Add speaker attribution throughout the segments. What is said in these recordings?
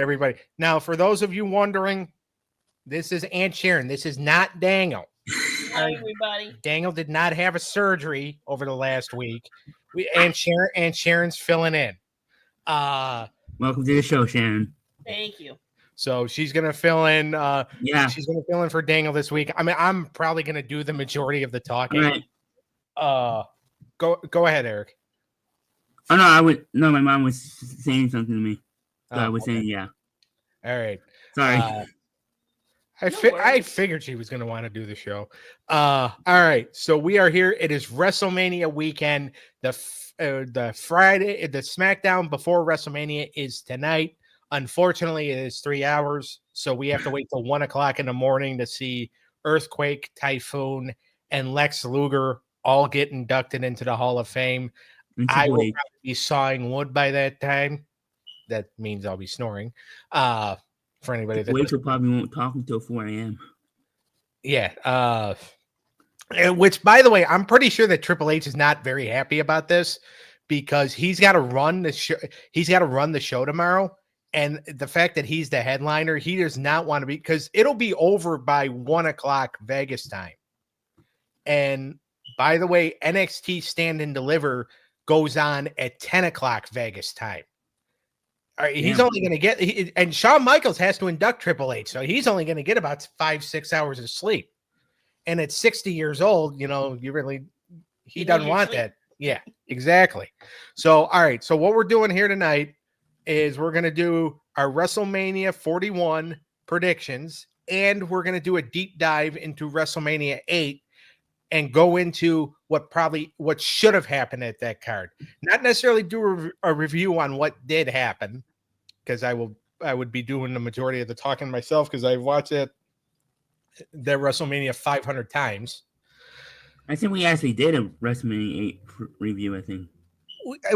Speaker 1: everybody. Now, for those of you wondering, this is Aunt Sharon. This is not Daniel.
Speaker 2: Hi, everybody.
Speaker 1: Daniel did not have a surgery over the last week. Aunt Sharon's filling in.
Speaker 3: Welcome to the show, Sharon.
Speaker 2: Thank you.
Speaker 1: So she's gonna fill in.
Speaker 3: Yeah,
Speaker 1: she's gonna fill in for Daniel this week. I mean, I'm probably gonna do the majority of the talking.
Speaker 3: Right.
Speaker 1: Go ahead, Eric.
Speaker 3: Oh no, my mom was saying something to me. So I was saying yeah.
Speaker 1: All right.
Speaker 3: Sorry.
Speaker 1: I figured she was going to want to do the show. All right. So we are here. It is WrestleMania weekend. The Friday, the SmackDown before WrestleMania is tonight. Unfortunately, it is 3 hours. So we have to wait till 1 o'clock in the morning to see Earthquake, Typhoon, and Lex Luger all get inducted into the Hall of Fame. I will probably be sawing wood by that time. That means I'll be snoring. For anybody that
Speaker 3: probably won't talk until 4 a.m.
Speaker 1: Yeah. Which, by the way, I'm pretty sure that Triple H is not very happy about this because he's got to run the show. He's got to run the show tomorrow. And the fact that he's the headliner, he does not want to be, because it'll be over by 1 o'clock Vegas time. And by the way, NXT Stand and Deliver goes on at 10 o'clock Vegas time. All right, he's only going to get, and Shawn Michaels has to induct Triple H, so he's only going to get about 5-6 hours of sleep. And at 60 years old, he doesn't want that. Yeah, exactly. So, all right. So what we're doing here tonight is we're going to do our WrestleMania 41 predictions, and we're going to do a deep dive into WrestleMania 8 and go into what should have happened at that card. Not necessarily do a review on what did happen, because I would be doing the majority of the talking myself, because I've watched that WrestleMania 500 times.
Speaker 3: I think we actually did a WrestleMania 8 review. I think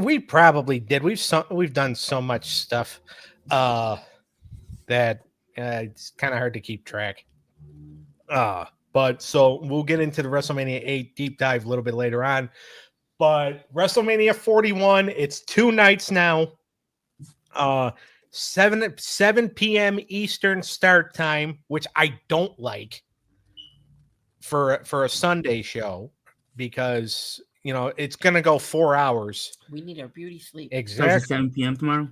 Speaker 1: we probably did. We've done so much stuff that it's kind of hard to keep track. But so we'll get into the WrestleMania 8 deep dive a little bit later on. But WrestleMania 41, it's 2 nights now. 7 p.m. Eastern start time, which I don't like for a Sunday show, because it's gonna go 4 hours.
Speaker 2: We need our beauty sleep.
Speaker 1: Exactly.
Speaker 3: Starts at 7 p.m. tomorrow.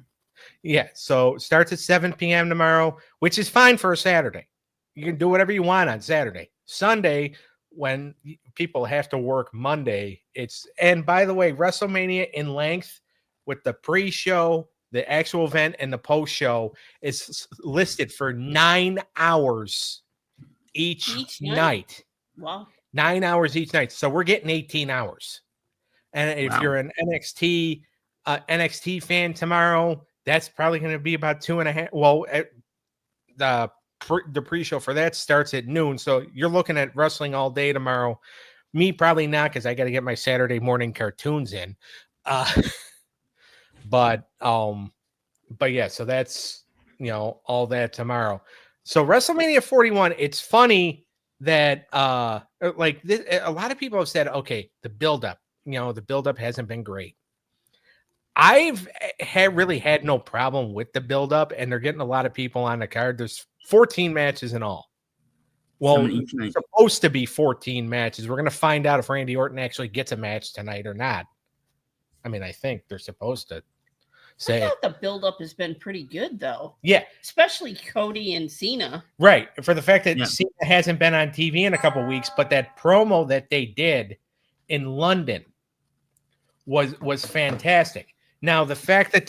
Speaker 1: Yeah, so it starts at 7 p.m. tomorrow, which is fine for a Saturday. You can do whatever you want on Saturday. Sunday, when people have to work Monday, and by the way, WrestleMania in length with the pre-show, the actual event, and the post-show is listed for 9 hours each night.
Speaker 2: Wow.
Speaker 1: 9 hours each night. So we're getting 18 hours. And if you're an NXT fan tomorrow, that's probably going to be about 2.5. Well, the pre-show for that starts at noon. So you're looking at wrestling all day tomorrow. Me, probably not, because I got to get my Saturday morning cartoons in. But yeah, so that's, all that tomorrow. So WrestleMania 41, it's funny that a lot of people have said, okay, the buildup hasn't been great. I've really had no problem with the buildup, and they're getting a lot of people on the card. There's 14 matches in all. Well, it's supposed to be 14 matches. We're going to find out if Randy Orton actually gets a match tonight or not. I mean, I think they're supposed to say.
Speaker 2: I thought the buildup has been pretty good, though.
Speaker 1: Yeah.
Speaker 2: Especially Cody and Cena.
Speaker 1: Right. For the fact that Cena hasn't been on TV in a couple of weeks, but that promo that they did in London was fantastic. Now, the fact that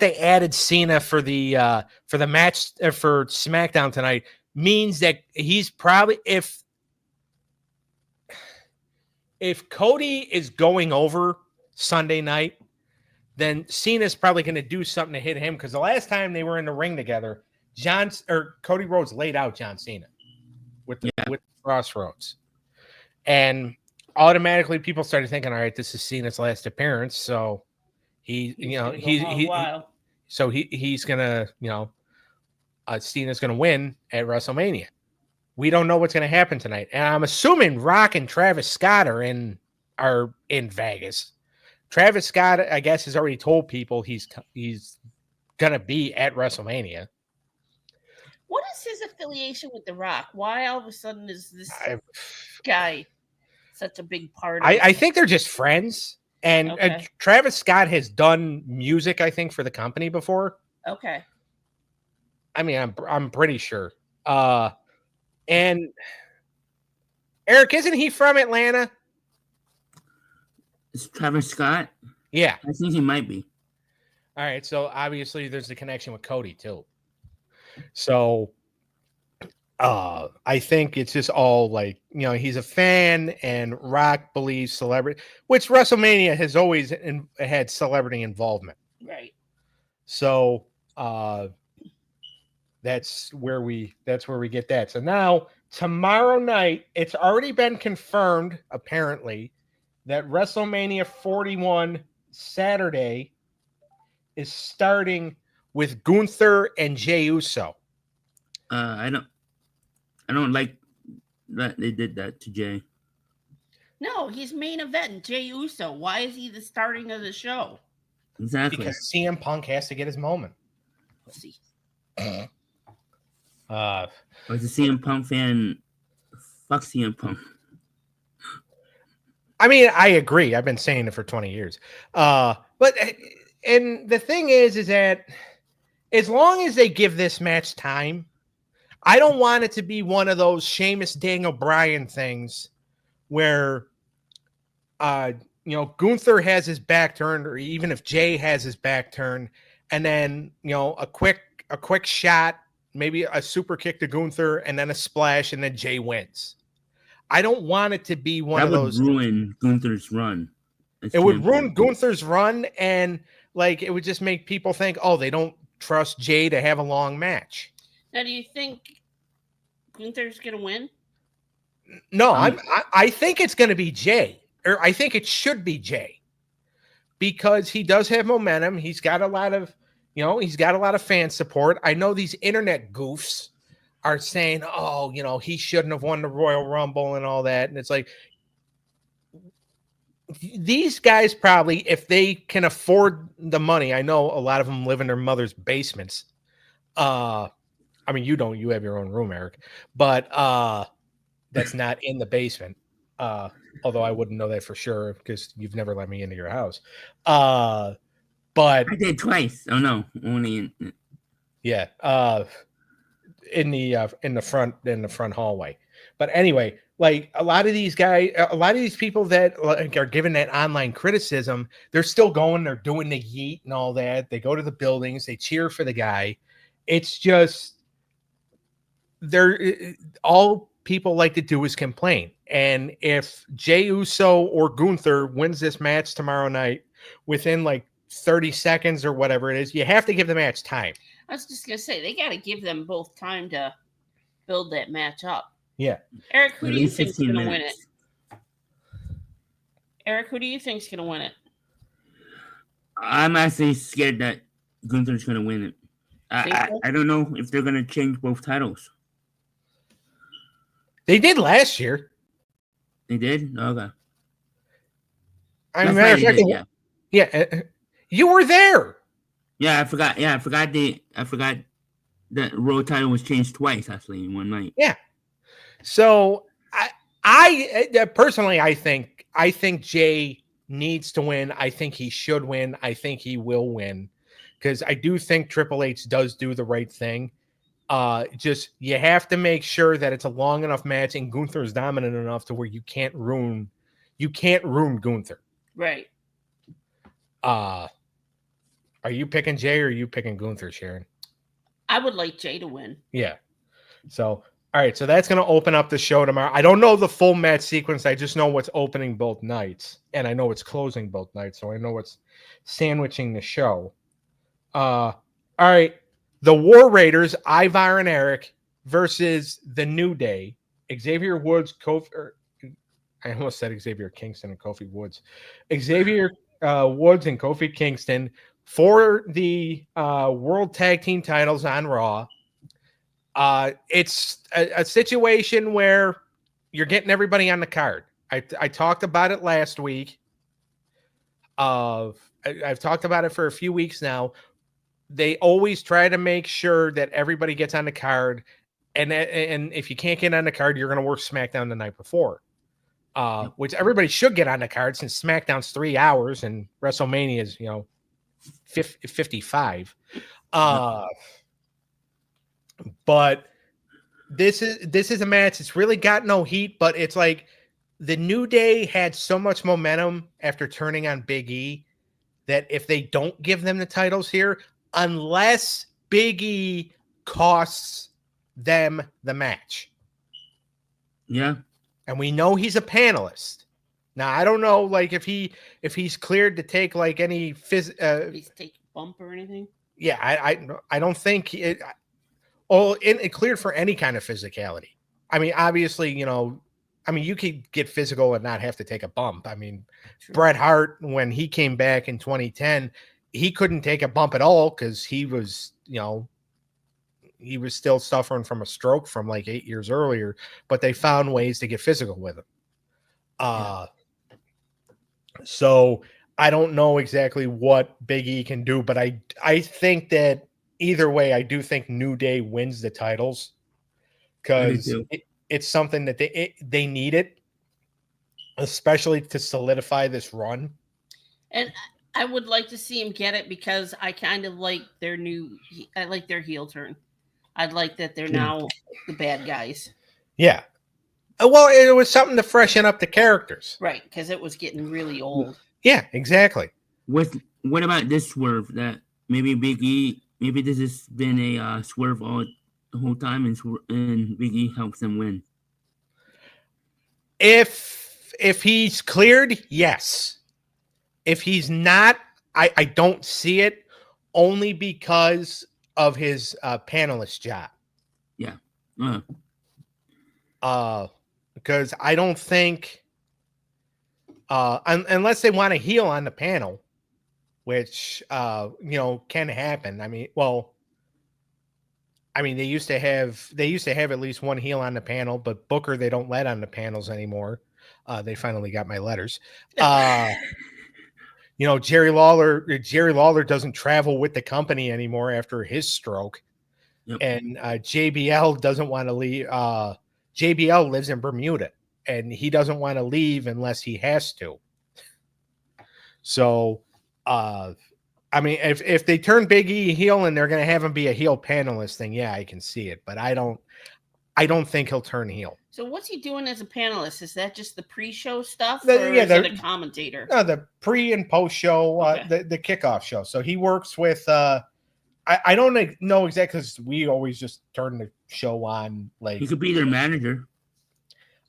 Speaker 1: they added Cena for the match for SmackDown tonight means that he's probably, if Cody is going over Sunday night, then Cena's probably going to do something to hit him, because the last time they were in the ring together, Cody Rhodes laid out John Cena with the Crossroads, and automatically people started thinking, all right, this is Cena's last appearance, so he's gonna, Cena's gonna win at WrestleMania. We don't know what's gonna happen tonight, and I'm assuming Rock and Travis Scott are in Vegas. Travis Scott, I guess, has already told people he's gonna be at WrestleMania.
Speaker 2: What is his affiliation with The Rock? Why all of a sudden is this
Speaker 1: I,
Speaker 2: guy such a big part of
Speaker 1: I think they're just friends. And
Speaker 2: Okay.
Speaker 1: Travis Scott has done music, I think, for the company before.
Speaker 2: Okay.
Speaker 1: I mean, I'm pretty sure. And Eric, isn't he from Atlanta?
Speaker 3: Is Travis Scott?
Speaker 1: Yeah.
Speaker 3: I think he might be.
Speaker 1: All right. So obviously there's the connection with Cody too. So I think it's just all like, he's a fan and Rock believes celebrity, which WrestleMania has always had celebrity involvement.
Speaker 2: Right.
Speaker 1: So that's where we get that. So now tomorrow night, it's already been confirmed, apparently, that WrestleMania 41 Saturday is starting with Gunther and Jey Uso.
Speaker 3: I don't like that they did that to Jay.
Speaker 2: No, he's main event, Jey Uso. Why is he the starting of the show?
Speaker 3: Exactly.
Speaker 1: Because CM Punk has to get his moment.
Speaker 2: Let's see.
Speaker 3: As a CM Punk fan, fuck CM Punk.
Speaker 1: I mean, I agree. I've been saying it for 20 years. But and the thing is that as long as they give this match time, I don't want it to be one of those Sheamus Daniel Bryan things where Gunther has his back turned, or even if Jay has his back turned, and then a quick shot, maybe a super kick to Gunther, and then a splash, and then Jay wins. I don't want it to be one of those.
Speaker 3: That would ruin Gunther's run.
Speaker 1: It would ruin Gunther's run, and like it would just make people think, oh, they don't trust Jay to have a long match.
Speaker 2: Now, do you think Gunther's gonna win?
Speaker 1: No, I think it's going to be Jay, or I think it should be Jay, because he does have momentum. He's got a lot of, fan support. I know these internet goofs are saying, oh, he shouldn't have won the Royal Rumble and all that. And it's like, these guys probably, if they can afford the money, I know a lot of them live in their mother's basements. I mean, you don't, you have your own room, Eric, but that's not in the basement. Although I wouldn't know that for sure because you've never let me into your house. But
Speaker 3: I did twice. Oh no, only in.
Speaker 1: Yeah. In the front hallway. But anyway, like a lot of these guys, a lot of these people that are given that online criticism, they're still going, they're doing the yeet and all that. They go to the buildings, they cheer for the guy. It's just all people like to do is complain. And if Jey Uso or Gunther wins this match tomorrow night within like 30 seconds or whatever it is, you have to give the match time.
Speaker 2: I was just gonna say they got to give them both time to build that match up.
Speaker 1: Yeah,
Speaker 2: Eric, who do you think's gonna
Speaker 3: minutes.
Speaker 2: win it? Eric, who do you think's gonna win it?
Speaker 3: I'm actually scared that Gunther's gonna win it. I don't know if they're gonna change both titles.
Speaker 1: They did last year.
Speaker 3: They did? Okay.
Speaker 1: I mean, matter of fact, yeah, you were there.
Speaker 3: Yeah, I forgot. Yeah, I forgot the Road title was changed twice actually in one night.
Speaker 1: Yeah. So I personally, I think Jay needs to win. I think he should win. I think he will win because I do think Triple H does do the right thing. Just you have to make sure that it's a long enough match and Gunther is dominant enough to where you can't ruin Gunther.
Speaker 2: Right.
Speaker 1: Are you picking Jay or are you picking Gunther, Sharon?
Speaker 2: I would like Jay to win.
Speaker 1: Yeah. So, all right. So that's going to open up the show tomorrow. I don't know the full match sequence. I just know what's opening both nights. And I know it's closing both nights. So I know what's sandwiching the show. All right. The War Raiders, Ivar and Eric versus the New Day. Xavier Woods, I almost said Xavier Kingston and Kofi Woods. Xavier Woods and Kofi Kingston for the World Tag Team titles on Raw. It's a situation where you're getting everybody on the card. I talked about it last week. I've talked about it for a few weeks now. they always try to make sure that everybody gets on the card, and if you can't get on the card, you're going to work SmackDown the night before, which everybody should get on the card since SmackDown's 3 hours and WrestleMania is 55. But this is a match. It's really got no heat, but it's like the New Day had so much momentum after turning on Big E that if they don't give them the titles here, unless Big E costs them the match.
Speaker 3: Yeah.
Speaker 1: And we know he's a panelist. Now, I don't know, like, if he's cleared to take, like, any
Speaker 2: he's take bump or anything?
Speaker 1: Yeah, I don't think it cleared for any kind of physicality. I mean, obviously, you could get physical and not have to take a bump. I mean, true. Bret Hart, when he came back in 2010, he couldn't take a bump at all because he was, he was still suffering from a stroke from like 8 years earlier, but they found ways to get physical with him. So I don't know exactly what Big E can do, but I think that either way, I do think New Day wins the titles because it's something that they need it, especially to solidify this run.
Speaker 2: And I would like to see him get it because I kind of like I like their heel turn. I'd like that they're now the bad guys.
Speaker 1: Yeah. Well, it was something to freshen up the characters.
Speaker 2: Right, because it was getting really old.
Speaker 1: Yeah, exactly.
Speaker 3: What about this swerve that maybe Big E, maybe this has been a swerve all the whole time and Big E helps them win?
Speaker 1: If he's cleared, yes. If he's not, I don't see it, only because of his panelist job.
Speaker 3: Yeah.
Speaker 1: Because I don't think unless they want to heel on the panel, which can happen. I mean, they used to have at least one heel on the panel, but Booker they don't let on the panels anymore. They finally got my letters. Jerry Lawler doesn't travel with the company anymore after his stroke.
Speaker 3: Yep.
Speaker 1: And JBL doesn't want to leave. JBL lives in Bermuda and he doesn't want to leave unless he has to. So, if they turn Big E heel and they're going to have him be a heel panelist thing, yeah, I can see it, but I don't think he'll turn heel.
Speaker 2: So what's he doing as a panelist? Is that just the pre-show stuff,
Speaker 1: or
Speaker 2: is it a commentator?
Speaker 1: No, the pre and post show, the kickoff show. So he works with. I don't know exactly because we always just turn the show on. Like
Speaker 3: he could be their manager.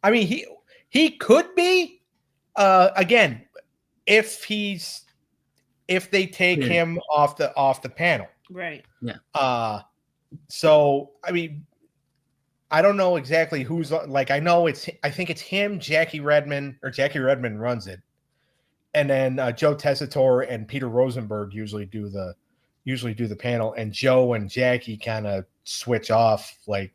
Speaker 1: I mean, he could be. Again, if they take him off the panel,
Speaker 2: right?
Speaker 3: Yeah.
Speaker 1: So I mean. I don't know exactly who's like. I think it's him, Jackie Redmond runs it, and then Joe Tessitore and Peter Rosenberg usually do the panel, and Joe and Jackie kind of switch off. Like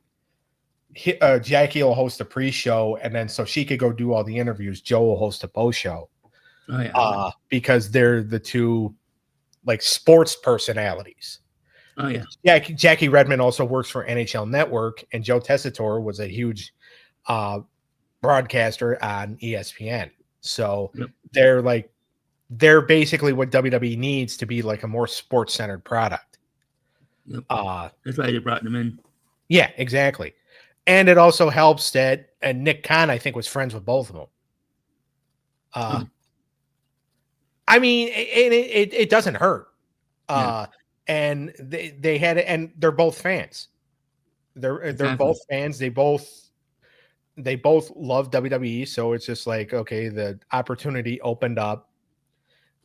Speaker 1: Jackie will host a pre-show, and then so she could go do all the interviews. Joe will host a post-show.
Speaker 3: Oh yeah.
Speaker 1: Because they're the two like sports personalities.
Speaker 3: Oh yeah.
Speaker 1: Jackie Redmond also works for NHL Network, and Joe Tessitore was a huge broadcaster on ESPN. So they're basically what WWE needs to be like a more sports centered product.
Speaker 3: Yep. That's why they brought them in.
Speaker 1: Yeah, exactly. And it also helps that Nick Khan, I think, was friends with both of them. I mean, it doesn't hurt. And they had it, and they're both fans. They're both fans. They both love WWE. So it's just like, okay, the opportunity opened up.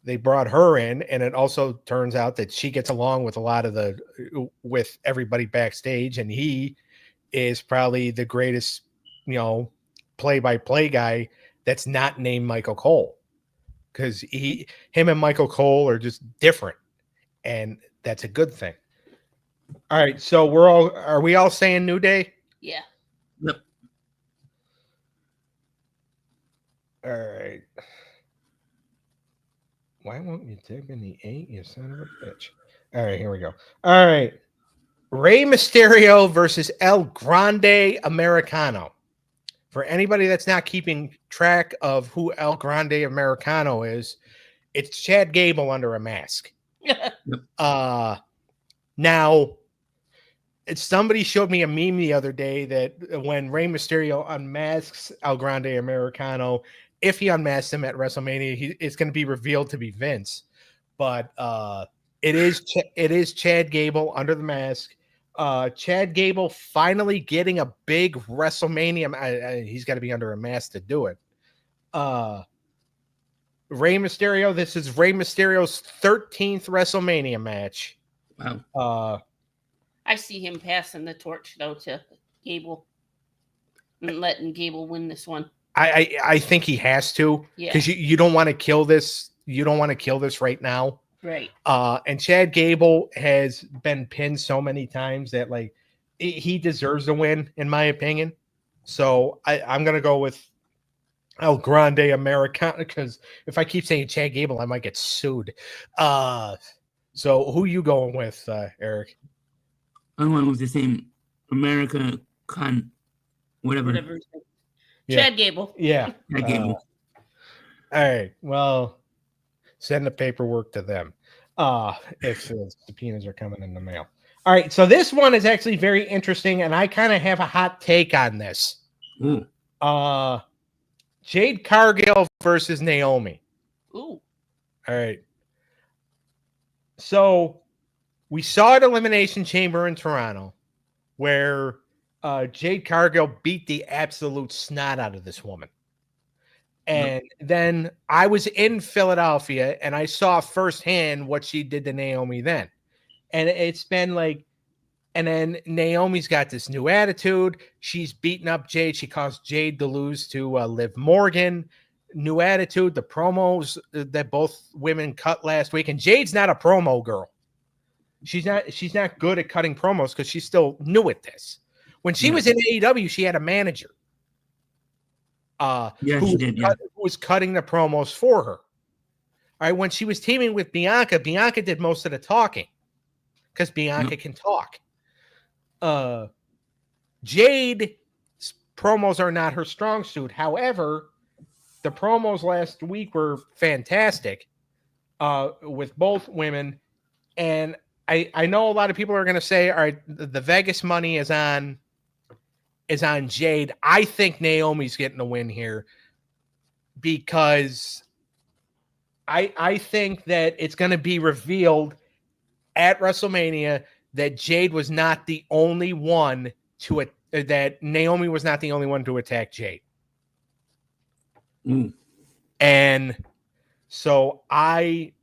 Speaker 1: They brought her in, and it also turns out that she gets along with with everybody backstage, and he is probably the greatest, play-by-play guy that's not named Michael Cole, because him and Michael Cole are just different, and that's a good thing. All right, so are we all saying New Day?
Speaker 2: Yeah.
Speaker 3: Yep.
Speaker 1: All right. Why won't you type in the 8, you son of a bitch? All right, here we go. All right. Rey Mysterio versus El Grande Americano. For anybody that's not keeping track of who El Grande Americano is, it's Chad Gable under a mask. Now, somebody showed me a meme the other day that when Rey Mysterio unmasks El Grande Americano, if he unmasks him at WrestleMania, it's going to be revealed to be Vince. But it is Chad Gable under the mask. Chad Gable finally getting a big WrestleMania. He's got to be under a mask to do it. Rey Mysterio. This is Rey Mysterio's 13th WrestleMania match.
Speaker 3: Wow.
Speaker 2: I see him passing the torch though to Gable and letting Gable win this one.
Speaker 1: I think he has to, because you don't want to kill this. You don't want to kill this right now.
Speaker 2: Right.
Speaker 1: And Chad Gable has been pinned so many times that like he deserves a win, in my opinion. So I'm gonna go with El Grande Americana, because if I keep saying Chad Gable, I might get sued. So who you going with, Eric?
Speaker 3: I'm going with the same America whatever.
Speaker 2: Chad Gable.
Speaker 1: Yeah.
Speaker 3: Chad Gable.
Speaker 1: All right. Well, send the paperwork to them if subpoenas are coming in the mail. All right. So this one is actually very interesting, and I kind of have a hot take on this.
Speaker 3: Ooh.
Speaker 1: Jade Cargill versus Naomi.
Speaker 2: Ooh.
Speaker 1: All right. So we saw at Elimination Chamber in Toronto where Jade Cargill beat the absolute snot out of this woman. And then I was in Philadelphia and I saw firsthand what she did to Naomi then. And it's been like, and then Naomi's got this new attitude. She's beating up Jade. She caused Jade to lose to Liv Morgan. New attitude. The promos that both women cut last week. And Jade's not a promo girl. She's not good at cutting promos because she's still new at this. When she was in AEW, she had a manager. Who was cutting the promos for her. All right. When she was teaming with Bianca, Bianca did most of the talking because Bianca can talk. Jade's promos are not her strong suit. However, the promos last week were fantastic with both women. And I know a lot of people are going to say, all right, the Vegas money is on Jade. I think Naomi's getting the win here because I think that it's going to be revealed at WrestleMania that Jade was not the only one that Naomi was not the only one to attack Jade. And so I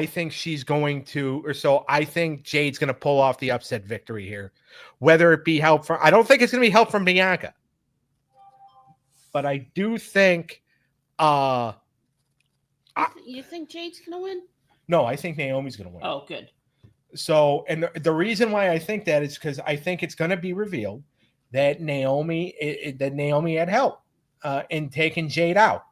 Speaker 1: think she's going to, or so I think Jade's going to pull off the upset victory here. Whether it be help from, I don't think it's going to be help from Bianca, but I do think.
Speaker 2: You think Jade's going to win?
Speaker 1: No, I think Naomi's going to win.
Speaker 2: Oh, good.
Speaker 1: So, and the reason why I think that is because I think it's going to be revealed that Naomi had help in taking Jade out.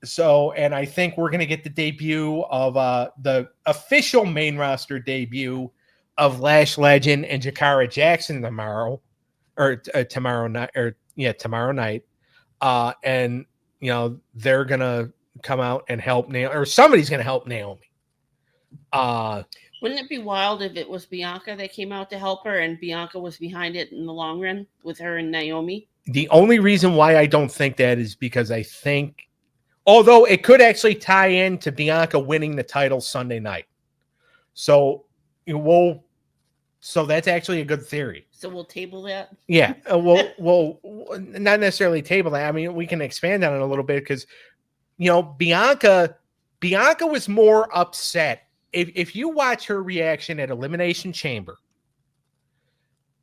Speaker 1: So, and I think we're going to get the debut of the official main roster debut of Lash Legend and Jakara Jackson tomorrow night. And, you know, they're going to come out and help Naomi, or somebody's going to help Naomi.
Speaker 2: Wouldn't it be wild if it was Bianca that came out to help her and Bianca was behind it in the long run with her and Naomi? The
Speaker 1: only reason why I don't think that is because I think, although it could actually tie in to Bianca winning the title Sunday night. So that's actually a good theory.
Speaker 2: So we'll table that?
Speaker 1: Yeah. We'll not necessarily table that. I mean, we can expand on it a little bit because, you know, Bianca was more upset. If you watch her reaction at Elimination Chamber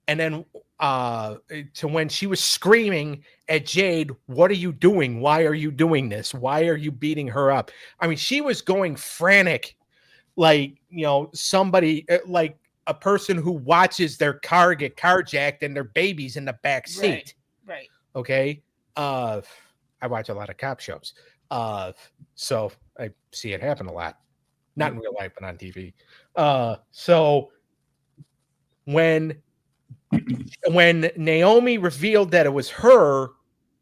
Speaker 1: and then to when she was screaming at Jade, what are you doing? Why are you doing this? Why are you beating her up? I mean, she was going frantic, like, you know, somebody, like a person who watches their car get carjacked and their babies in the back seat.
Speaker 2: Right.
Speaker 1: Okay. I watch a lot of cop shows. So I see it happen a lot. not in real life, but on TV. So when Naomi revealed that it was her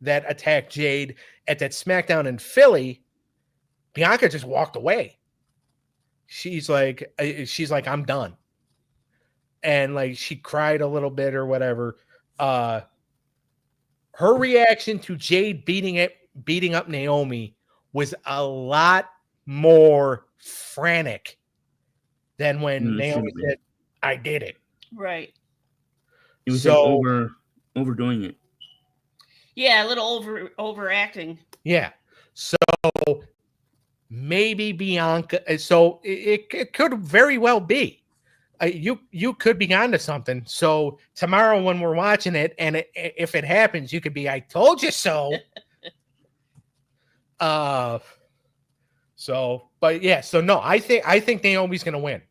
Speaker 1: that attacked Jade at that SmackDown in Philly, Bianca just walked away. She's like, I'm done. And like, she cried a little bit or whatever. Her reaction to Jade beating up Naomi was a lot more frantic than when Naomi said, I did it.
Speaker 2: Right.
Speaker 3: It was like overdoing it.
Speaker 2: Yeah, a little overacting.
Speaker 1: Yeah. So maybe Bianca. So it could very well be. You could be onto something. So tomorrow when we're watching it, and if it happens, you could be, I told you so. But yeah. So no, I think Naomi's gonna win.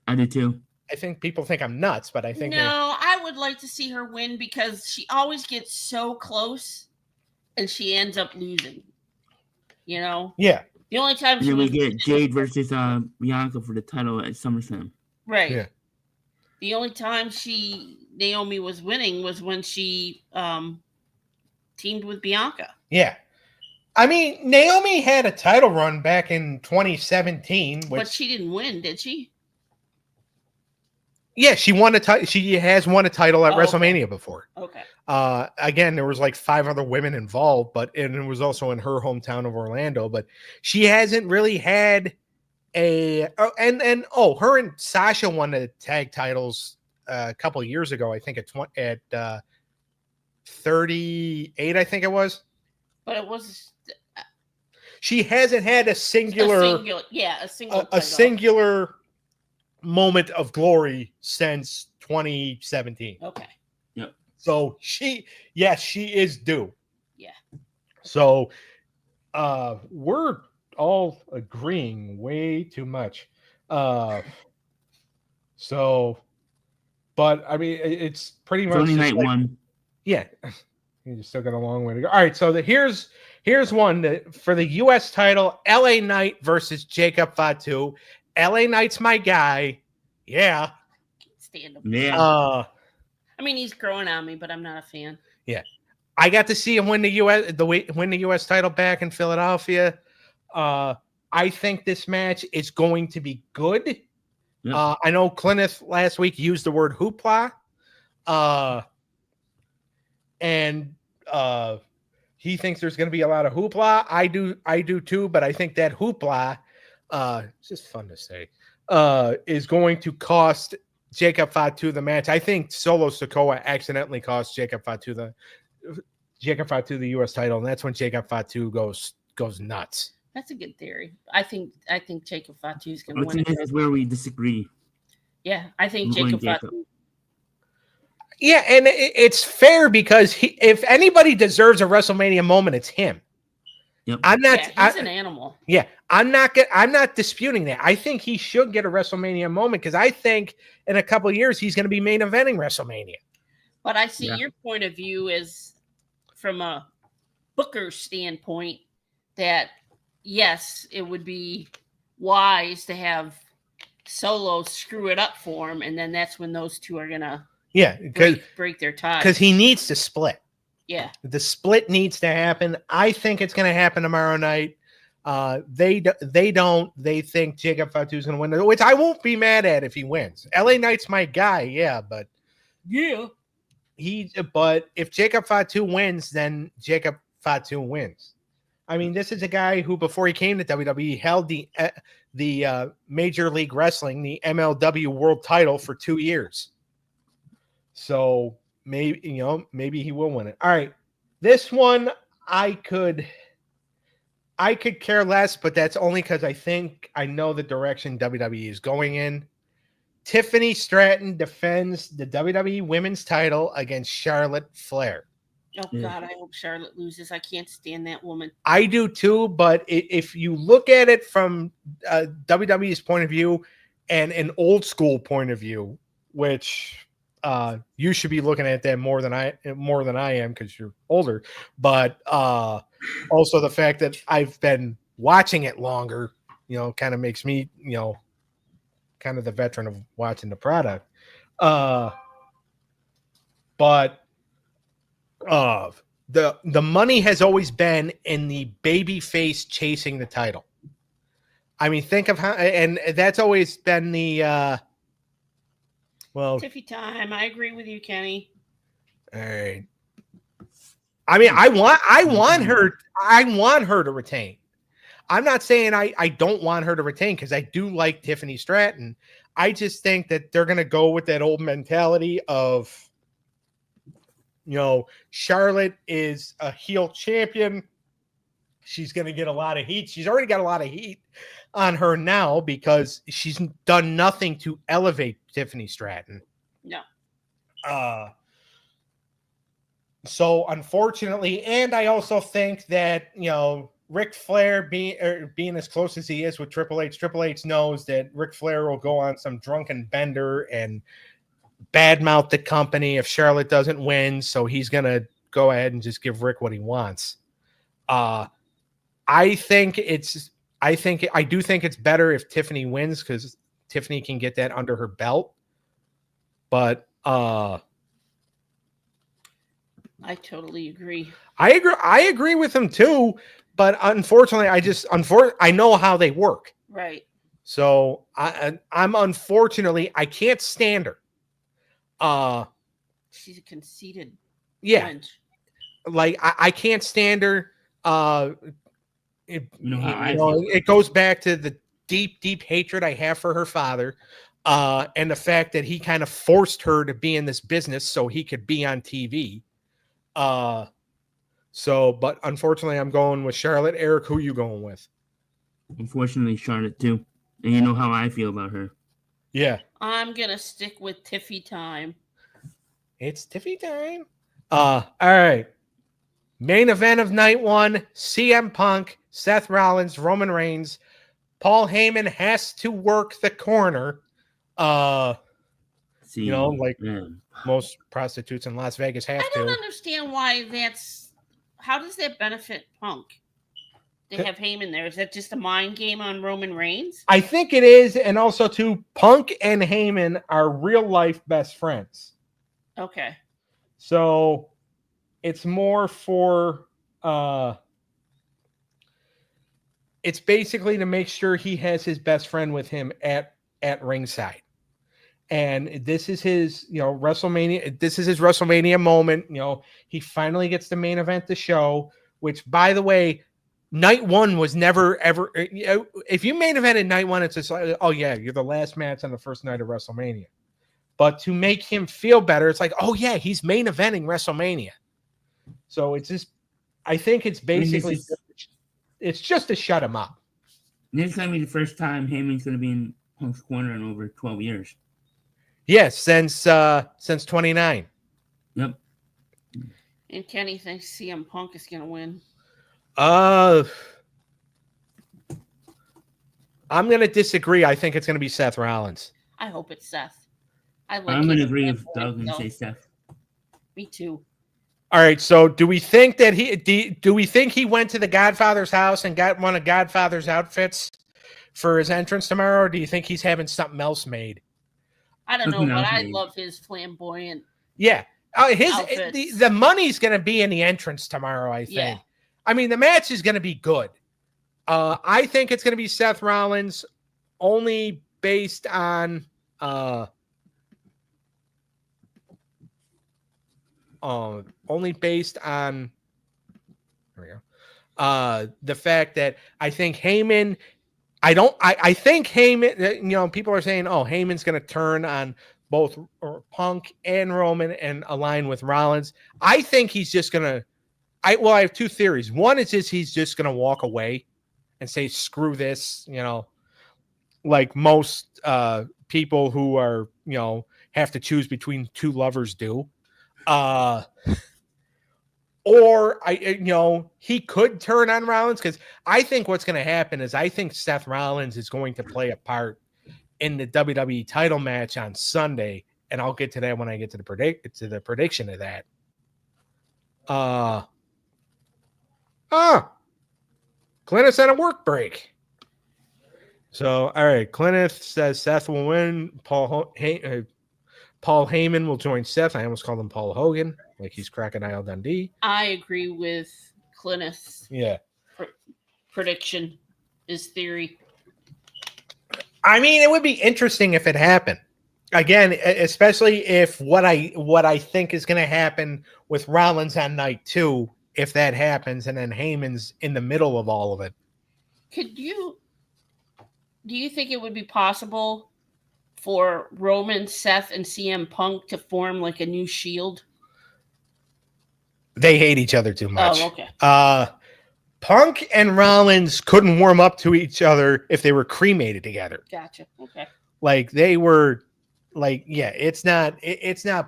Speaker 3: I do too.
Speaker 1: I think people think I'm nuts, but I think
Speaker 2: I would like to see her win because she always gets so close and she ends up losing. You know?
Speaker 1: Yeah.
Speaker 2: The only time
Speaker 3: then we get Jade versus Bianca for the title at SummerSlam.
Speaker 2: Right.
Speaker 1: Yeah.
Speaker 2: The only time Naomi was winning was when she teamed with Bianca.
Speaker 1: Yeah. I mean, Naomi had a title run back in 2017,
Speaker 2: but she didn't win, did she?
Speaker 1: Yeah, she won a title. She has won a title at WrestleMania before.
Speaker 2: Okay.
Speaker 1: Again, there was like 5 other women involved, and it was also in her hometown of Orlando. But she hasn't really had her and Sasha won the tag titles a couple of years ago. I think at 38, I think it was.
Speaker 2: But it was.
Speaker 1: She hasn't had a singular moment of glory since 2017.
Speaker 2: Okay.
Speaker 3: Yep.
Speaker 1: So she is due.
Speaker 2: Yeah.
Speaker 1: So we're all agreeing way too much. But I mean, it's pretty much
Speaker 3: only night one.
Speaker 1: Yeah. You still got a long way to go. All right, so here's one for the U.S. title: LA Knight versus Jacob Fatu. LA Knight's my guy. Yeah.
Speaker 2: Stand up.
Speaker 3: Yeah.
Speaker 2: I mean, he's growing on me, but I'm not a fan.
Speaker 1: Yeah. I got to see him win the U.S. title back in Philadelphia. I think this match is going to be good. Yeah. I know Clineth last week used the word hoopla. And he thinks there's going to be a lot of hoopla. I do too, but I think that hoopla, it's just fun to say, is going to cost Jacob Fatu the match. I think Solo Sikoa accidentally cost Jacob Fatu the U.S. title, and that's when Jacob Fatu goes nuts.
Speaker 2: That's a good theory. I think Jacob Fatu is going to win.
Speaker 3: That's where we disagree.
Speaker 2: Yeah, I think Jacob Fatu.
Speaker 1: Yeah, and it's fair because if anybody deserves a WrestleMania moment, it's him.
Speaker 3: Yep.
Speaker 2: He's an animal.
Speaker 1: Yeah, I'm not disputing that. I think he should get a WrestleMania moment because I think in a couple of years he's going to be main eventing WrestleMania.
Speaker 2: But I see your point of view is from a booker standpoint that yes, it would be wise to have Solo screw it up for him, and then that's when those two are gonna break their ties
Speaker 1: because he needs to split.
Speaker 2: Yeah,
Speaker 1: the split needs to happen. I think it's going to happen tomorrow night. They don't. They think Jacob Fatu is going to win, which I won't be mad at if he wins. LA Knight's my guy, but if Jacob Fatu wins, then Jacob Fatu wins. I mean, this is a guy who, before he came to WWE, held the Major League Wrestling, the MLW World Title for 2 years. So maybe he will win it. All right, this one I could care less, but that's only because I know the direction WWE is going in. Tiffany Stratton defends the WWE Women's title against Charlotte Flair.
Speaker 2: Oh, God, I hope Charlotte loses. I can't stand that woman.
Speaker 1: I do too, but if you look at it from WWE's point of view and an old school point of view, which you should be looking at that more than I am because you're older, but also the fact that I've been watching it longer, kind of makes me, kind of the veteran of watching the product. But the money has always been in the baby face chasing the title. I mean, think of how, and that's always been the
Speaker 2: Tiffy time. I agree with you, Kenny.
Speaker 1: All right. I mean, I want her to retain. I'm not saying I don't want her to retain because I do like Tiffany Stratton. I just think that they're going to go with that old mentality of, Charlotte is a heel champion. She's going to get a lot of heat. She's already got a lot of heat on her now because she's done nothing to elevate Tiffany Stratton.
Speaker 2: No.
Speaker 1: So unfortunately, and I also think that, Ric Flair being as close as he is with Triple H knows that Ric Flair will go on some drunken bender and badmouth the company if Charlotte doesn't win. So he's going to go ahead and just give Rick what he wants. I do think it's better if Tiffany wins because Tiffany can get that under her belt. But
Speaker 2: I totally agree.
Speaker 1: I agree with him too, but unfortunately, I know how they work.
Speaker 2: Right.
Speaker 1: So I'm unfortunately I can't stand her.
Speaker 2: She's a conceited.
Speaker 1: Yeah.
Speaker 2: Wench.
Speaker 1: Like I can't stand her. It goes back to the deep hatred I have for her father, and the fact that he kind of forced her to be in this business so he could be on TV. But unfortunately, I'm going with Charlotte. Eric, who are you going with?
Speaker 3: Unfortunately, Charlotte too, and you know how I feel about her.
Speaker 1: Yeah,
Speaker 2: I'm gonna stick with Tiffy time.
Speaker 1: It's Tiffy time. All right. Main event of night one: CM Punk, Seth Rollins, Roman Reigns. Paul Heyman has to work the corner. Like most prostitutes in Las Vegas have to.
Speaker 2: I don't understand why that's. How does that benefit Punk? To have Heyman there, is that just a mind game on Roman Reigns?
Speaker 1: I think it is, and also too, Punk and Heyman are real life best friends.
Speaker 2: Okay.
Speaker 1: So it's more for it's basically to make sure he has his best friend with him at ringside. And this is his, WrestleMania. This is his WrestleMania moment. He finally gets the main event to show, which, by the way, night one was never, ever. If you main event at night one, it's just like, oh, yeah, you're the last match on the first night of WrestleMania. But to make him feel better, it's like, oh, yeah, he's main eventing WrestleMania. So it's just, I think it's basically, it's just to shut him up.
Speaker 3: This is going to be the first time Heyman's going to be in Punk's corner in over 12 years.
Speaker 1: Yes, since 29.
Speaker 3: Yep.
Speaker 2: And Kenny thinks CM Punk is going to win.
Speaker 1: I'm going to disagree. I think it's going to be Seth Rollins.
Speaker 2: I hope it's Seth.
Speaker 3: I'm going to agree with Doug and say Seth.
Speaker 2: Me too.
Speaker 1: All right. So, do we think that he went to the Godfather's house and got one of Godfather's outfits for his entrance tomorrow, or do you think he's having something else made?
Speaker 2: I don't know, but I love his flamboyant.
Speaker 1: Yeah, the money's going to be in the entrance tomorrow. I think.
Speaker 2: Yeah.
Speaker 1: I mean, the match is going to be good. I think it's going to be Seth Rollins, only based on the fact that I think Heyman. I think Heyman, people are saying, oh, Heyman's going to turn on both Punk and Roman and align with Rollins. I think he's just going to, I have two theories. One is he's just going to walk away and say, screw this, like most people who are, have to choose between two lovers do. Or he could turn on Rollins, because I think what's going to happen is I think Seth Rollins is going to play a part in the WWE title match on Sunday, and I'll get to that when I get to the prediction of that. Glenn is on a work break. So, all right. Kenneth says Seth will win. Paul Heyman will join Seth. I almost called him Paul Hogan, like he's Crocodile Dundee.
Speaker 2: I agree with Kenneth's prediction, his theory.
Speaker 1: I mean, it would be interesting if it happened. Again, especially if what I think is going to happen with Rollins on night 2, if that happens, and then Heyman's in the middle of all of it.
Speaker 2: Do you think it would be possible for Roman, Seth, and CM Punk to form like a new Shield?
Speaker 1: They hate each other too much.
Speaker 2: Oh, okay.
Speaker 1: Punk and Rollins couldn't warm up to each other if they were cremated together.
Speaker 2: Gotcha. Okay.
Speaker 1: Like they were, like, yeah, it's not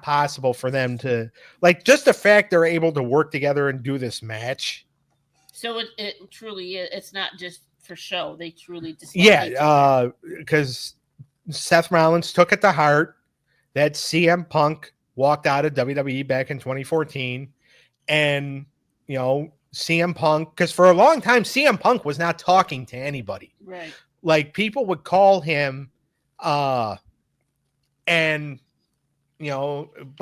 Speaker 1: possible for them to, like, just the fact they're able to work together and do this match.
Speaker 2: So it truly is. It's not just for show. They truly just
Speaker 1: because Seth Rollins took it to heart that CM Punk walked out of WWE back in 2014, and CM Punk, because for a long time CM Punk was not talking to anybody.
Speaker 2: Right.
Speaker 1: Like people would call him, and but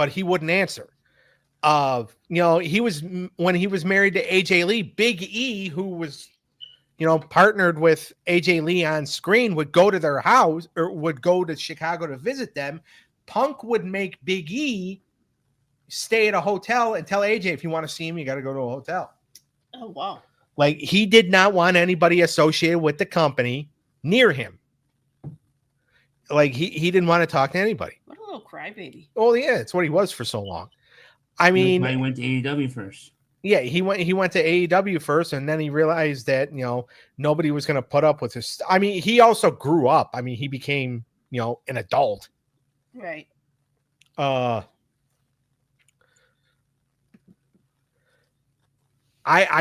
Speaker 1: he wouldn't answer. He was, when he was married to AJ Lee, Big E, who was partnered with AJ Lee on screen, would go to their house or would go to Chicago to visit them. Punk would make Big E stay at a hotel and tell AJ, if you want to see him, you got to go to a hotel.
Speaker 2: Oh, wow.
Speaker 1: Like, he did not want anybody associated with the company near him. Like, he didn't want to talk to anybody.
Speaker 2: What a little crybaby.
Speaker 1: Oh, yeah. It's what he was for so long. I mean,
Speaker 3: he went to AEW first.
Speaker 1: Yeah, he went to AEW first, and then he realized that, nobody was going to put up with his. I mean, he also grew up. I mean, he became, an adult.
Speaker 2: Right.
Speaker 1: I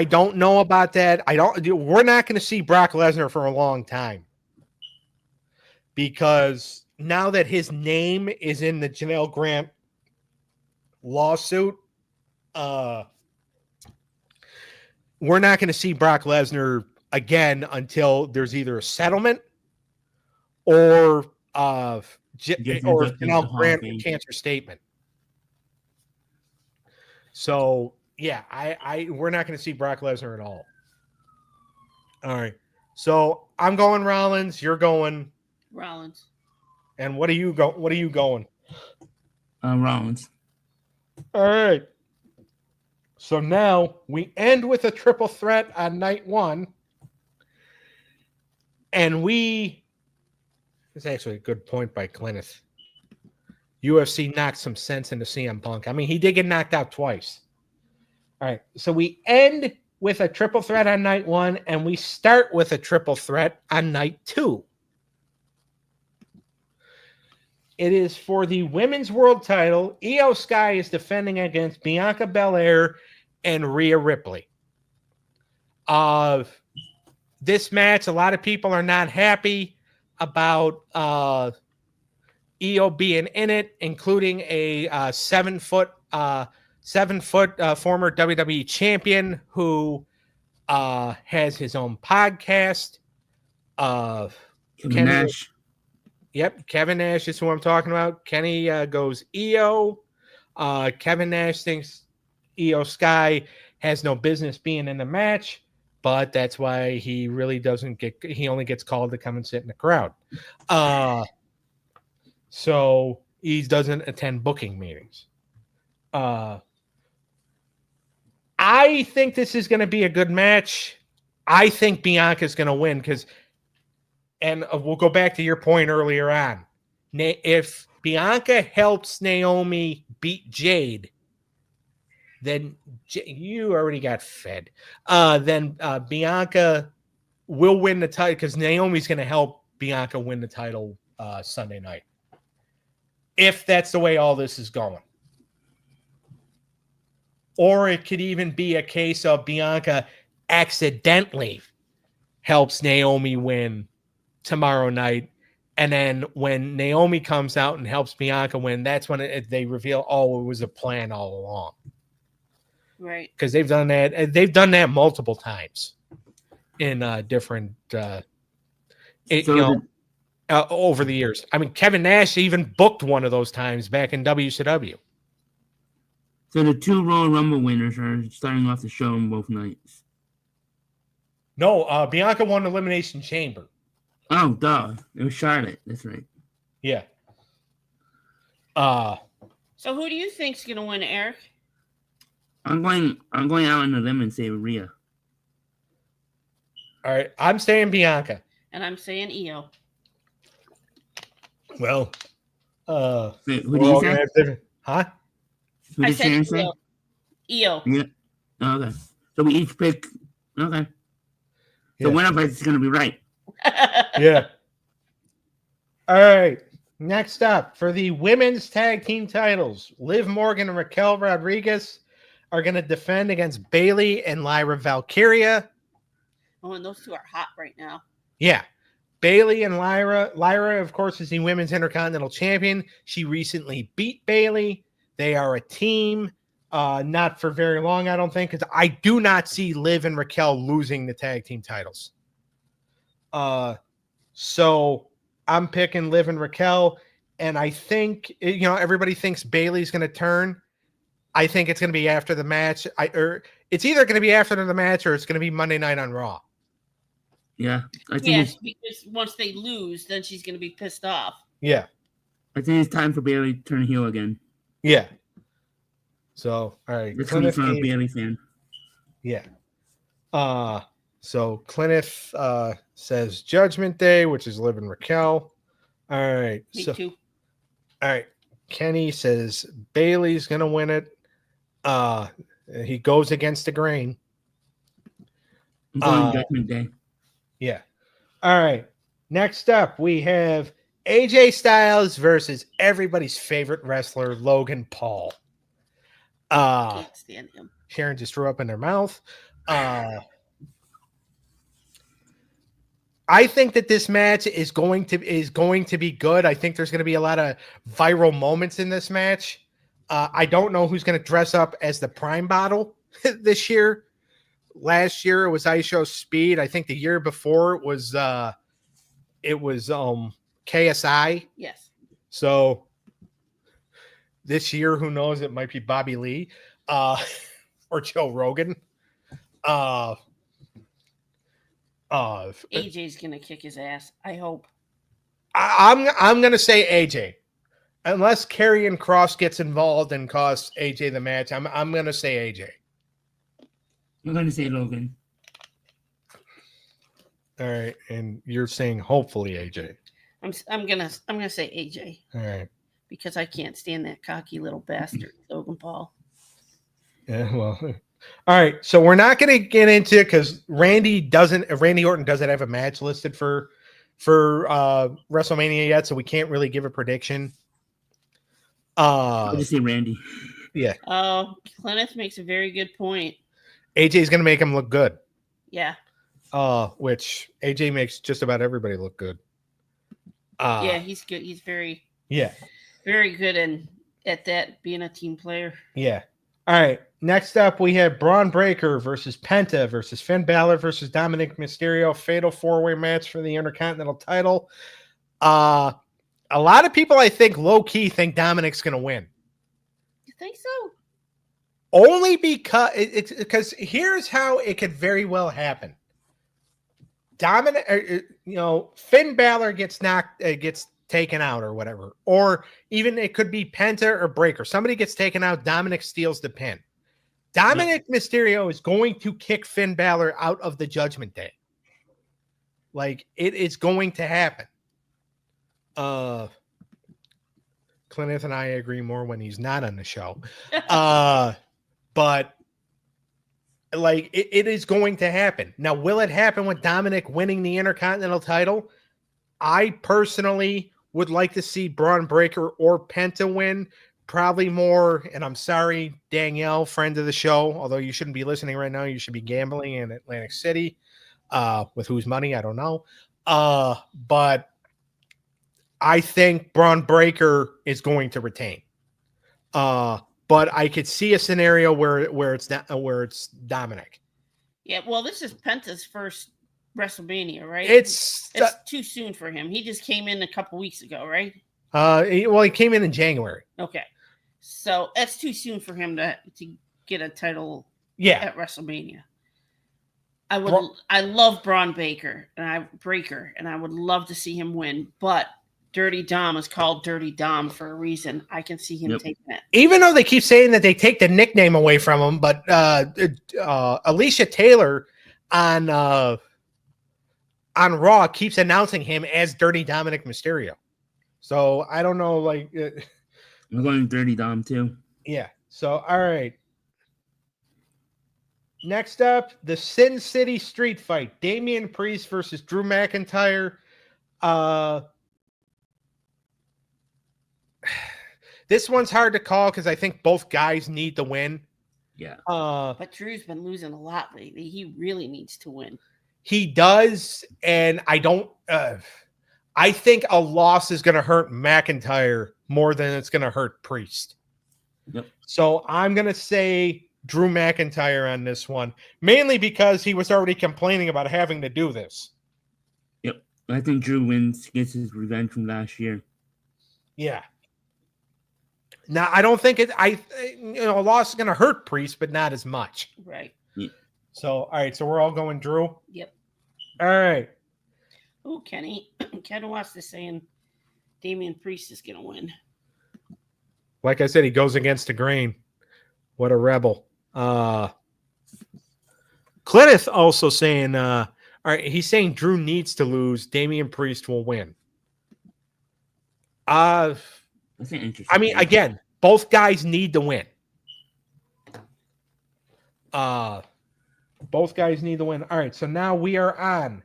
Speaker 1: don't know about that. We're not going to see Brock Lesnar for a long time, because now that his name is in the Janelle Grant lawsuit, we're not going to see Brock Lesnar again until there's either a settlement or Janelle Grant cancer statement. So yeah, we're not going to see Brock Lesnar at all. All right. So I'm going Rollins. You're going
Speaker 2: Rollins.
Speaker 1: And what are you going?
Speaker 3: Rollins.
Speaker 1: All right. So now we end with a triple threat on night 1. And it's actually a good point by Kenneth. UFC knocked some sense into CM Punk. I mean, he did get knocked out twice. All right. So we end with a triple threat on night 1, and we start with a triple threat on night 2. It is for the women's world title. Io Sky is defending against Bianca Belair and Rhea Ripley. This match, a lot of people are not happy about Io being in it, including a 7-foot former WWE champion who has his own podcast.
Speaker 3: Kevin Nash.
Speaker 1: Yep, Kevin Nash is who I'm talking about. Kenny goes Io. Kevin Nash thinks Io Sky has no business being in the match, but that's why he really doesn't he only gets called to come and sit in the crowd. So he doesn't attend booking meetings. I think this is going to be a good match. I think Bianca's going to win and we'll go back to your point earlier on. If Bianca helps Naomi beat Jade, then you already got fed. Then Bianca will win the title, because Naomi's going to help Bianca win the title Sunday night. If that's the way all this is going. Or it could even be a case of Bianca accidentally helps Naomi win tomorrow night. And then when Naomi comes out and helps Bianca win, that's when they reveal, it was a plan all along.
Speaker 2: Right.
Speaker 1: Because they've done that. They've done that multiple times in different over the years. I mean, Kevin Nash even booked one of those times back in WCW.
Speaker 3: So the 2 Royal Rumble winners are starting off the show on both nights.
Speaker 1: No, Bianca won Elimination Chamber.
Speaker 3: Oh, duh. It was Charlotte. That's right.
Speaker 1: Yeah.
Speaker 2: So who do you think's going to win, Eric?
Speaker 3: I'm going out on a limb and say Rhea.
Speaker 1: All right. I'm saying Bianca.
Speaker 2: And I'm saying Io.
Speaker 1: Well,
Speaker 3: wait, who do you say?
Speaker 1: Huh?
Speaker 3: Who did Sharon say?
Speaker 2: Io.
Speaker 3: Yeah. Oh, okay. So we each pick. Okay. So one of us is going to be right.
Speaker 1: Yeah. All right. Next up, for the women's tag team titles, Liv Morgan and Raquel Rodriguez are going to defend against Bayley and Lyra Valkyria.
Speaker 2: Oh, and those two are hot right now.
Speaker 1: Yeah. Bayley and Lyra. Lyra, of course, is the women's intercontinental champion. She recently beat Bayley. They are a team. Not for very long, I don't think, because I do not see Liv and Raquel losing the tag team titles. So I'm picking Liv and Raquel, and I think, everybody thinks Bayley's going to turn. I think it's going to be after the match. It's either going to be after the match or it's going to be Monday Night on Raw.
Speaker 3: Yeah. I think
Speaker 2: because once they lose, then she's going to be pissed off.
Speaker 1: Yeah.
Speaker 3: I think it's time for Bayley to turn heel again.
Speaker 1: Yeah. So, all right.
Speaker 3: It's coming from a Bayley fan.
Speaker 1: Yeah. So Clinneth says Judgment Day, which is Liv and Raquel. All right.
Speaker 2: Me too.
Speaker 1: All right. Kenny says Bayley's going to win it. He goes against the grain.
Speaker 3: I'm going Judgment Day.
Speaker 1: Yeah. All right. Next up, we have AJ Styles versus everybody's favorite wrestler, Logan Paul.
Speaker 2: Can't stand him.
Speaker 1: Sharon just threw up in her mouth. I think that this match is going to be good. I think there's going to be a lot of viral moments in this match. I don't know who's going to dress up as the Prime Bottle this year. Last year it was ISO Speed. I think the year before it was KSI.
Speaker 2: Yes.
Speaker 1: So this year, who knows? It might be Bobby Lee or Joe Rogan.
Speaker 2: AJ's gonna kick his ass. I hope.
Speaker 1: I'm gonna say AJ, unless Karrion Kross gets involved and costs AJ the match. I'm gonna say AJ.
Speaker 3: I'm gonna say Logan.
Speaker 1: All right, and you're saying hopefully AJ.
Speaker 2: I'm gonna say AJ.
Speaker 1: All right.
Speaker 2: Because I can't stand that cocky little bastard, Logan Paul.
Speaker 1: Yeah, well, all right. So we're not going to get into it because Randy Orton doesn't have a match listed for WrestleMania yet, so we can't really give a prediction.
Speaker 3: I'll just say Randy.
Speaker 1: Yeah.
Speaker 2: Clinneth makes a very good point.
Speaker 1: AJ's going to make him look good.
Speaker 2: Yeah.
Speaker 1: Which AJ makes just about everybody look good.
Speaker 2: Yeah, he's good. He's very good at that, being a team player.
Speaker 1: Yeah. All right. Next up, we have Braun Breaker versus Penta versus Finn Balor versus Dominic Mysterio. Fatal 4-way match for the Intercontinental title. A lot of people, I think, low-key think Dominic's going to win.
Speaker 2: You think so?
Speaker 1: Only because here's how it could very well happen. Finn Balor gets taken out or whatever, or even it could be Penta or Breaker. Somebody gets taken out. Dominic steals the pin. Dominic Mysterio is going to kick Finn Balor out of the Judgment Day. Like, it is going to happen. Clinneth and I agree more when he's not on the show. But like, it is going to happen. Now, will it happen with Dominic winning the Intercontinental title? I personally would like to see Braun Breaker or Penta win. Probably more, and I'm sorry, Danielle, friend of the show, although you shouldn't be listening right now. You should be gambling in Atlantic City. With whose money, I don't know. But I think Braun Breaker is going to retain. But I could see a scenario where it's Dominic.
Speaker 2: Yeah, well, this is Penta's first WrestleMania, right?
Speaker 1: It's
Speaker 2: too soon for him. He just came in a couple weeks ago, right?
Speaker 1: He came in January.
Speaker 2: Okay, so that's too soon for him to get a title.
Speaker 1: Yeah,
Speaker 2: at WrestleMania. I love Braun Breaker, and I would love to see him win, but Dirty Dom is called Dirty Dom for a reason. I can see him taking it.
Speaker 1: Even though they keep saying that they take the nickname away from him, but Alicia Taylor on Raw keeps announcing him as Dirty Dominic Mysterio. So I don't know, like
Speaker 3: I'm going Dirty Dom too.
Speaker 1: Yeah. So all right. Next up, the Sin City Street Fight: Damian Priest versus Drew McIntyre. This one's hard to call because I think both guys need to win.
Speaker 3: Yeah.
Speaker 2: But Drew's been losing a lot lately. He really needs to win.
Speaker 1: He does, and I don't. I think a loss is going to hurt McIntyre more than it's going to hurt Priest.
Speaker 3: Yep.
Speaker 1: So I'm going to say Drew McIntyre on this one, mainly because he was already complaining about having to do this.
Speaker 3: Yep. I think Drew wins, gets his revenge from last year.
Speaker 1: Yeah. Now, I don't think a loss is going to hurt Priest, but not as much.
Speaker 2: Right.
Speaker 3: Yeah.
Speaker 1: So, all right. So we're all going Drew?
Speaker 2: Yep.
Speaker 1: All right.
Speaker 2: Oh, Kenny. Ken West is saying Damian Priest is going to win.
Speaker 1: Like I said, he goes against the grain. What a rebel. Clinith also saying, all right, he's saying Drew needs to lose. Damian Priest will win.
Speaker 3: That's an interesting.
Speaker 1: I mean, again, both guys need to win. Both guys need to win. All right, so now we are on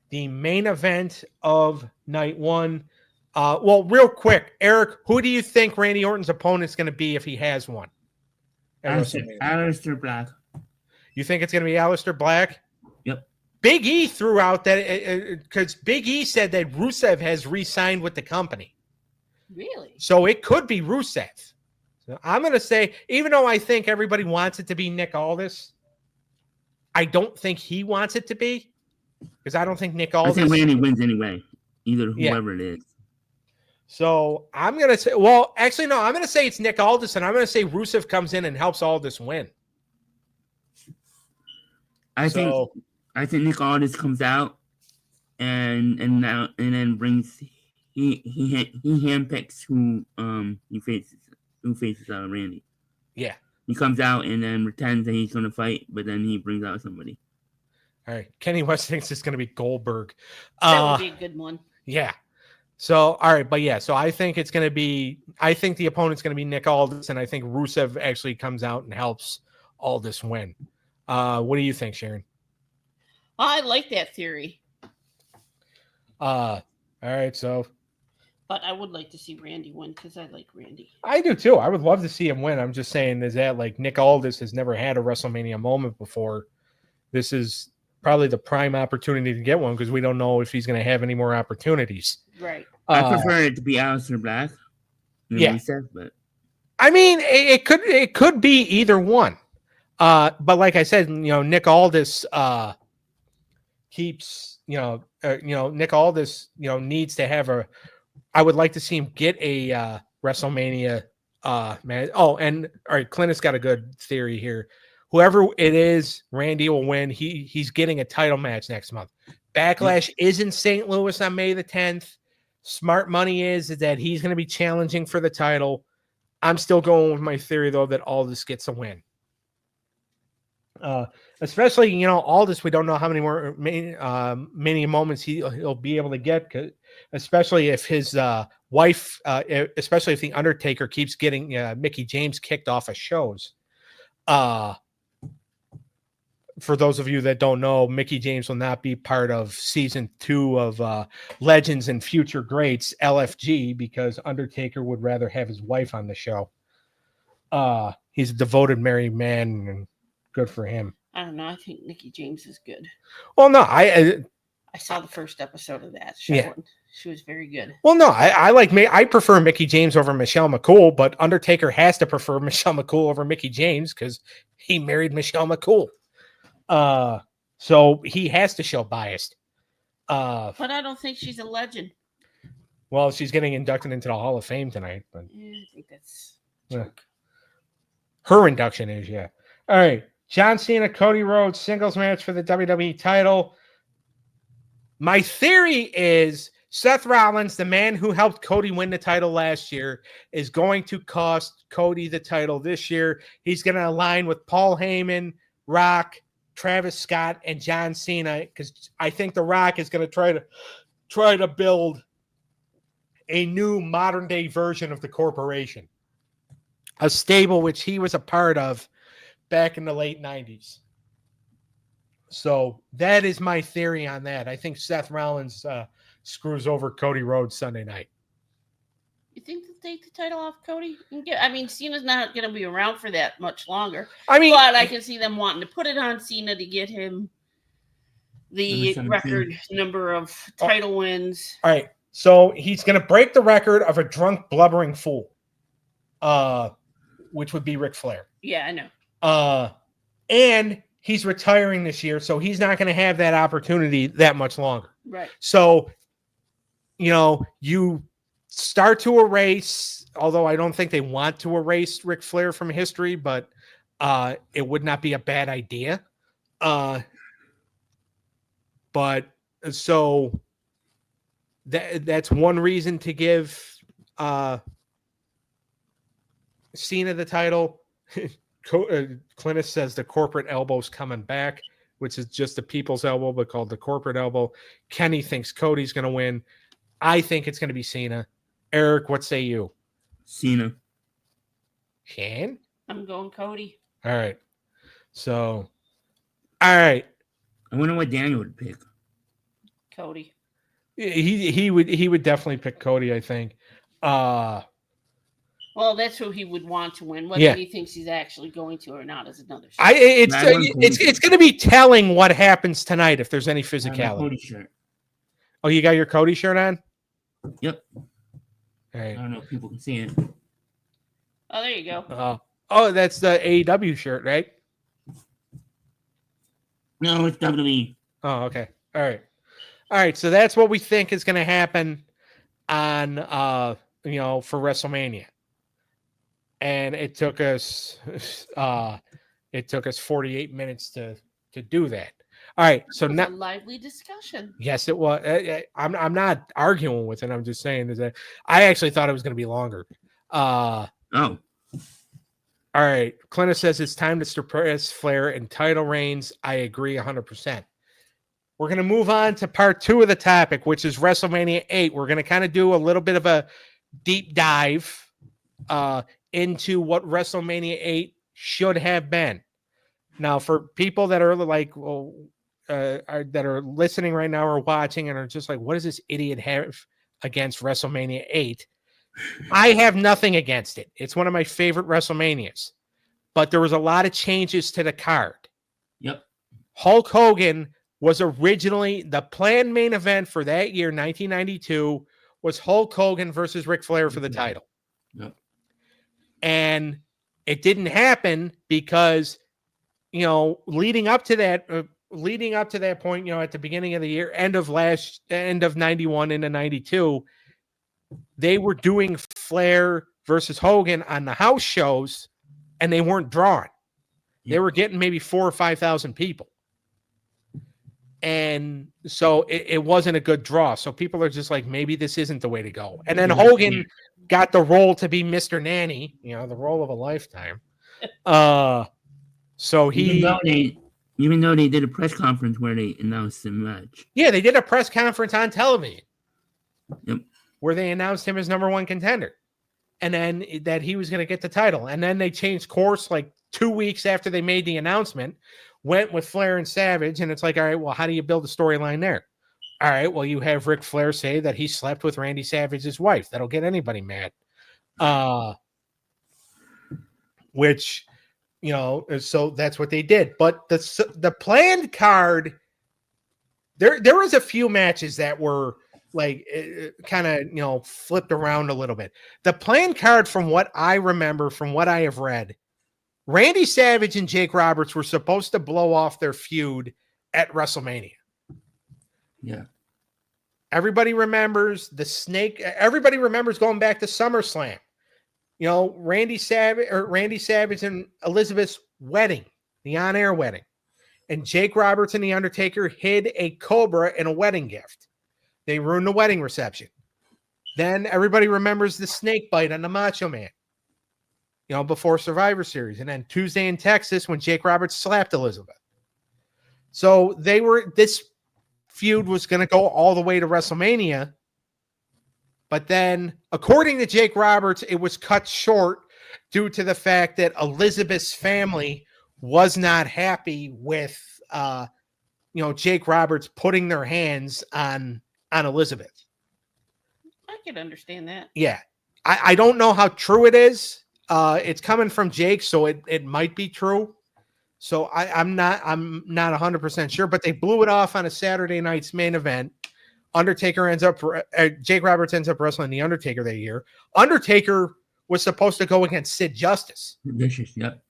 Speaker 1: the main event of night one. Well, real quick, Eric, who do you think Randy Orton's opponent is going to be if he has one?
Speaker 3: Aleister Black.
Speaker 1: You think it's going to be Aleister Black?
Speaker 3: Yep.
Speaker 1: Big E threw out that because Big E said that Rusev has re-signed with the company.
Speaker 2: Really?
Speaker 1: So it could be Rusev. So I'm going to say, even though I think everybody wants it to be Nick Aldis, I don't think he wants it to be because I don't think Nick Aldis.
Speaker 3: I think Randy wins anyway, either whoever it is.
Speaker 1: So I'm going to say, well, actually, no, I'm going to say it's Nick Aldis, and I'm going to say Rusev comes in and helps Aldis win.
Speaker 3: I think Nick Aldis comes out and then brings he handpicks who faces Randy.
Speaker 1: Yeah.
Speaker 3: He comes out and then pretends that he's going to fight, but then he brings out somebody.
Speaker 1: All right. Kenny West thinks it's going to be Goldberg.
Speaker 2: That would be a good one.
Speaker 1: Yeah. So, all right. But yeah, so I think it's going to be, I think the opponent's going to be Nick Aldis, and I think Rusev actually comes out and helps Aldis win. What do you think, Sharon?
Speaker 2: I like that theory.
Speaker 1: All right. So,
Speaker 2: but I would like to see Randy win because I like Randy.
Speaker 1: I do too. I would love to see him win. I'm just saying, is that like Nick Aldis has never had a WrestleMania moment before. This is probably the prime opportunity to get one because we don't know if he's going to have any more opportunities.
Speaker 2: Right.
Speaker 3: I prefer it to be Aleister Black.
Speaker 1: Yeah.
Speaker 3: Said, but
Speaker 1: I mean, it could be either one. But like I said, Nick Aldis keeps, Nick Aldis, needs to have a. I would like to see him get a WrestleMania man. Oh, and all right, Clint has got a good theory here. Whoever it is, Randy will win. He's getting a title match next month. Backlash is in St. Louis on May the 10th. Smart money is that he's going to be challenging for the title. I'm still going with my theory, though, that Aldis gets a win. Especially, Aldis, we don't know how many more many moments he'll be able to get, especially if his wife, especially if The Undertaker keeps getting Mickie James kicked off of shows. For those of you that don't know, Mickie James will not be part of season 2 of Legends and Future Greats, LFG, because Undertaker would rather have his wife on the show. He's a devoted married man, and good for him.
Speaker 2: I don't know. I think Mickie James is good.
Speaker 1: Well, no, I
Speaker 2: saw the first episode of that. She was very good.
Speaker 1: Well, no, I prefer Mickie James over Michelle McCool, but Undertaker has to prefer Michelle McCool over Mickie James because he married Michelle McCool. So he has to show biased.
Speaker 2: But I don't think she's a legend.
Speaker 1: Well, she's getting inducted into the Hall of Fame tonight. But
Speaker 2: Yeah, I think that's
Speaker 1: her induction is, yeah. All right. John Cena, Cody Rhodes, singles match for the WWE title. My theory is Seth Rollins, the man who helped Cody win the title last year, is going to cost Cody the title this year. He's going to align with Paul Heyman, Rock, Travis Scott, and John Cena, because I think The Rock is going to try to build a new modern day version of the corporation, a stable which he was a part of back in the late 90s. So that is my theory on that. I think Seth Rollins screws over Cody Rhodes Sunday night.
Speaker 2: You think they'll take the title off Cody? I mean, Cena's not going to be around for that much longer.
Speaker 1: I mean,
Speaker 2: but I can see them wanting to put it on Cena to get him the record number of title wins.
Speaker 1: All right. So he's going to break the record of a drunk, blubbering fool, which would be Ric Flair.
Speaker 2: Yeah, I know.
Speaker 1: And he's retiring this year, so he's not going to have that opportunity that much longer.
Speaker 2: Right.
Speaker 1: So, you start to erase, although I don't think they want to erase Ric Flair from history, but it would not be a bad idea. But so that's one reason to give Cena the title. Clintus says the corporate elbow's coming back, which is just the people's elbow, but called the corporate elbow. Kenny thinks Cody's going to win. I think it's going to be Cena. Eric, what say you?
Speaker 3: Cena.
Speaker 1: Shane?
Speaker 2: I'm going Cody.
Speaker 1: All right. So, all right.
Speaker 3: I wonder what Daniel would pick.
Speaker 2: Cody.
Speaker 1: He would definitely pick Cody, I think.
Speaker 2: Well, that's who he would want to win. Whether he thinks he's actually going to or not is another story.
Speaker 1: It's going to be telling what happens tonight if there's any physicality.
Speaker 3: Cody shirt.
Speaker 1: Oh, you got your Cody shirt on?
Speaker 3: Yep.
Speaker 1: All right.
Speaker 3: I don't know if people can see it.
Speaker 2: Oh, there you
Speaker 1: go. Oh, that's the AEW shirt, right?
Speaker 3: No, it's WWE.
Speaker 1: Oh, okay. All right. So that's what we think is going to happen on, for WrestleMania. And it took us 48 minutes to do that. All right, so now
Speaker 2: a lively discussion.
Speaker 1: Yes, it was. I'm not arguing with it. I'm just saying that I actually thought it was going to be longer.
Speaker 3: Oh,
Speaker 1: all right. Clintus says it's time to suppress Flair and title reigns. I agree 100%. We're going to move on to part 2 of the topic, which is WrestleMania 8. We're going to kind of do a little bit of a deep dive into what WrestleMania 8 should have been. Now, for people that are like, that are listening right now or watching and are just like, what does this idiot have against WrestleMania 8? I have nothing against it. It's one of my favorite WrestleManias. But there was a lot of changes to the card.
Speaker 3: Yep.
Speaker 1: Hulk Hogan was originally the planned main event for that year, 1992, was Hulk Hogan versus Ric Flair for the title.
Speaker 3: Yep.
Speaker 1: And it didn't happen because, leading up to that point, at the beginning of the year, end of 91 into 92, they were doing Flair versus Hogan on the house shows, and they weren't drawing. They were getting maybe 4,000 or 5,000 people. And so it wasn't a good draw. So people are just like, maybe this isn't the way to go. And then Hogan got the role to be Mr. Nanny, the role of a lifetime. So
Speaker 3: even though they did a press conference where they announced the match.
Speaker 1: Yeah, they did a press conference on television.
Speaker 3: Yep.
Speaker 1: Where they announced him as number 1 contender. And then that he was going to get the title. And then they changed course like 2 weeks after they made the announcement, went with Flair and Savage. And it's like, all right, well, how do you build a storyline there? All right, well, you have Ric Flair say that he slept with Randy Savage's wife. That'll get anybody mad. Which, so that's what they did. But the planned card, there was a few matches that were like kind of, flipped around a little bit. The planned card, from what I remember, from what I have read, Randy Savage and Jake Roberts were supposed to blow off their feud at WrestleMania.
Speaker 3: Yeah.
Speaker 1: Everybody remembers the snake. Everybody remembers going back to SummerSlam. You know, Randy Savage and Elizabeth's wedding, the on-air wedding. And Jake Roberts and The Undertaker hid a cobra in a wedding gift. They ruined the wedding reception. Then everybody remembers the snake bite on the Macho Man, you know, before Survivor Series. And then Tuesday in Texas when Jake Roberts slapped Elizabeth. So this feud was going to go all the way to WrestleMania. But then, according to Jake Roberts, it was cut short due to the fact that Elizabeth's family was not happy with, Jake Roberts putting their hands on Elizabeth.
Speaker 2: I could understand that.
Speaker 1: Yeah. I don't know how true it is. It's coming from Jake, so it might be true. So I'm not 100% sure, but they blew it off on a Saturday night's main event. Jake Roberts ends up wrestling The Undertaker that year. Undertaker was supposed to go against Sid Justice.
Speaker 3: Yep.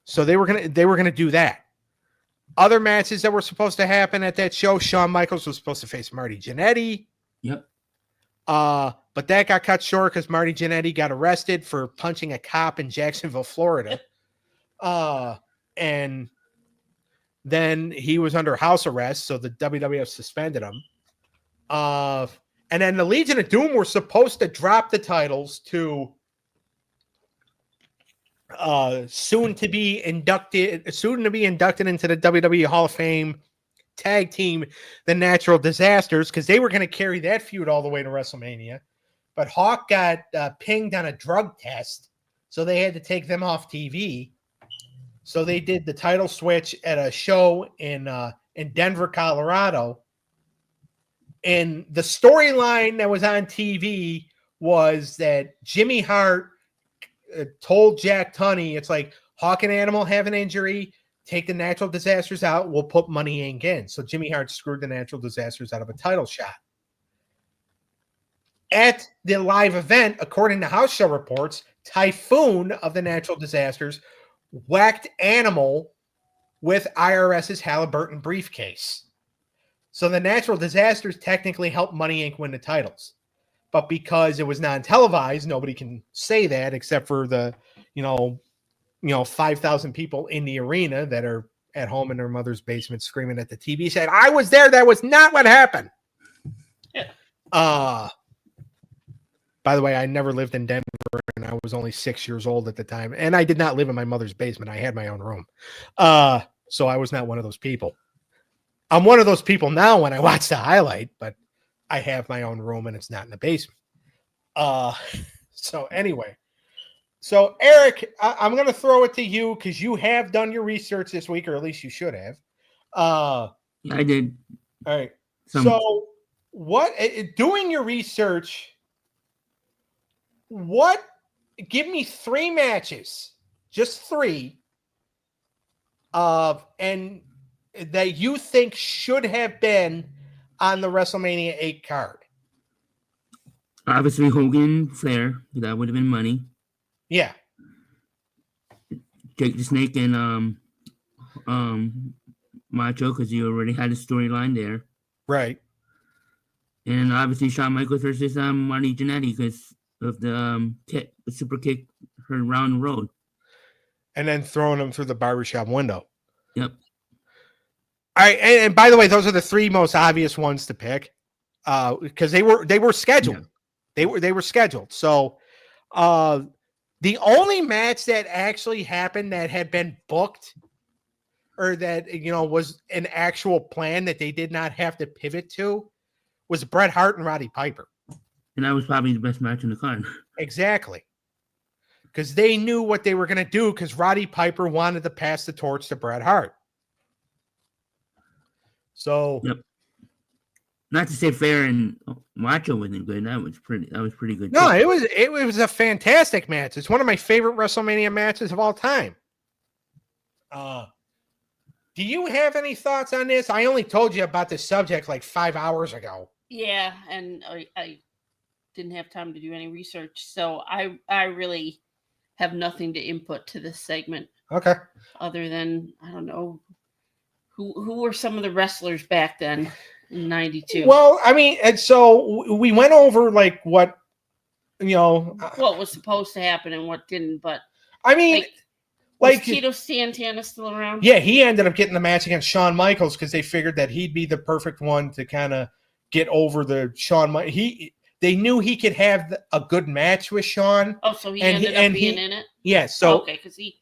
Speaker 1: So they were gonna do that. Other matches that were supposed to happen at that show, Shawn Michaels was supposed to face Marty Jannetty.
Speaker 3: Yep.
Speaker 1: But that got cut short because Marty Jannetty got arrested for punching a cop in Jacksonville, Florida. And then he was under house arrest, so the WWF suspended him. And then the Legion of Doom were supposed to drop the titles to soon to be inducted into the WWE Hall of Fame tag team, the Natural Disasters, because they were going to carry that feud all the way to WrestleMania. But Hawk got pinged on a drug test, so they had to take them off TV. So they did the title switch at a show in Denver, Colorado. And the storyline that was on TV was that Jimmy Hart told Jack Tunney, it's like, Hawk and Animal have an injury, take the Natural Disasters out, we'll put Money Inc. in. So Jimmy Hart screwed the Natural Disasters out of a title shot. At the live event, according to house show reports, Typhoon of the Natural Disasters whacked Animal with IRS's Halliburton briefcase. So the Natural Disasters technically helped Money Inc. win the titles. But because it was non-televised, nobody can say that except for the, 5,000 people in the arena that are at home in their mother's basement screaming at the TV saying, I was there. That was not what happened.
Speaker 2: Yeah.
Speaker 1: By the way, I never lived in Denver and I was only 6 years old at the time. And I did not live in my mother's basement. I had my own room. So I was not one of those people. I'm one of those people now when I watch the highlight, but I have my own room and it's not in the basement. So anyway, so Eric, I'm going to throw it to you because you have done your research this week, or at least you should have.
Speaker 3: I did.
Speaker 1: All right. So doing your research, give me 3 matches, just 3, and that you think should have been on the WrestleMania 8 card.
Speaker 3: Obviously, Hogan, Flair, that would have been money.
Speaker 1: Yeah.
Speaker 3: Jake the Snake and Macho, because you already had a storyline there.
Speaker 1: Right.
Speaker 3: And obviously, Shawn Michaels versus Marty Jannetty because of the super kick around the road.
Speaker 1: And then throwing him through the barbershop window.
Speaker 3: Yep.
Speaker 1: All right, and by the way, those are the 3 most obvious ones to pick, because they were scheduled. Yeah. They were scheduled. So, the only match that actually happened that had been booked, or that was an actual plan that they did not have to pivot to, was Bret Hart and Roddy Piper.
Speaker 3: And that was probably the best match in the card. Exactly,
Speaker 1: because they knew what they were going to do. Because Roddy Piper wanted to pass the torch to Bret Hart. So,
Speaker 3: yep. Not to say Flair and Macho wasn't good. That was pretty good.
Speaker 1: No, it was a fantastic match. It's one of my favorite WrestleMania matches of all time. Do you have any thoughts on this? I only told you about this subject like 5 hours ago.
Speaker 2: Yeah, and I didn't have time to do any research, so I really have nothing to input to this segment.
Speaker 1: Okay.
Speaker 2: Other than, I don't know, who were some of the wrestlers back then? 92.
Speaker 1: Well, I mean, and so we went over like what,
Speaker 2: what was supposed to happen and what didn't, but
Speaker 1: I mean,
Speaker 2: was Tito Santana still around?
Speaker 1: Yeah, he ended up getting the match against Shawn Michaels because they figured that he'd be the perfect one to kind of get over the Shawn. They knew he could have a good match with Shawn.
Speaker 2: Oh, so he ended up being in it?
Speaker 1: Yeah, so
Speaker 2: okay, because he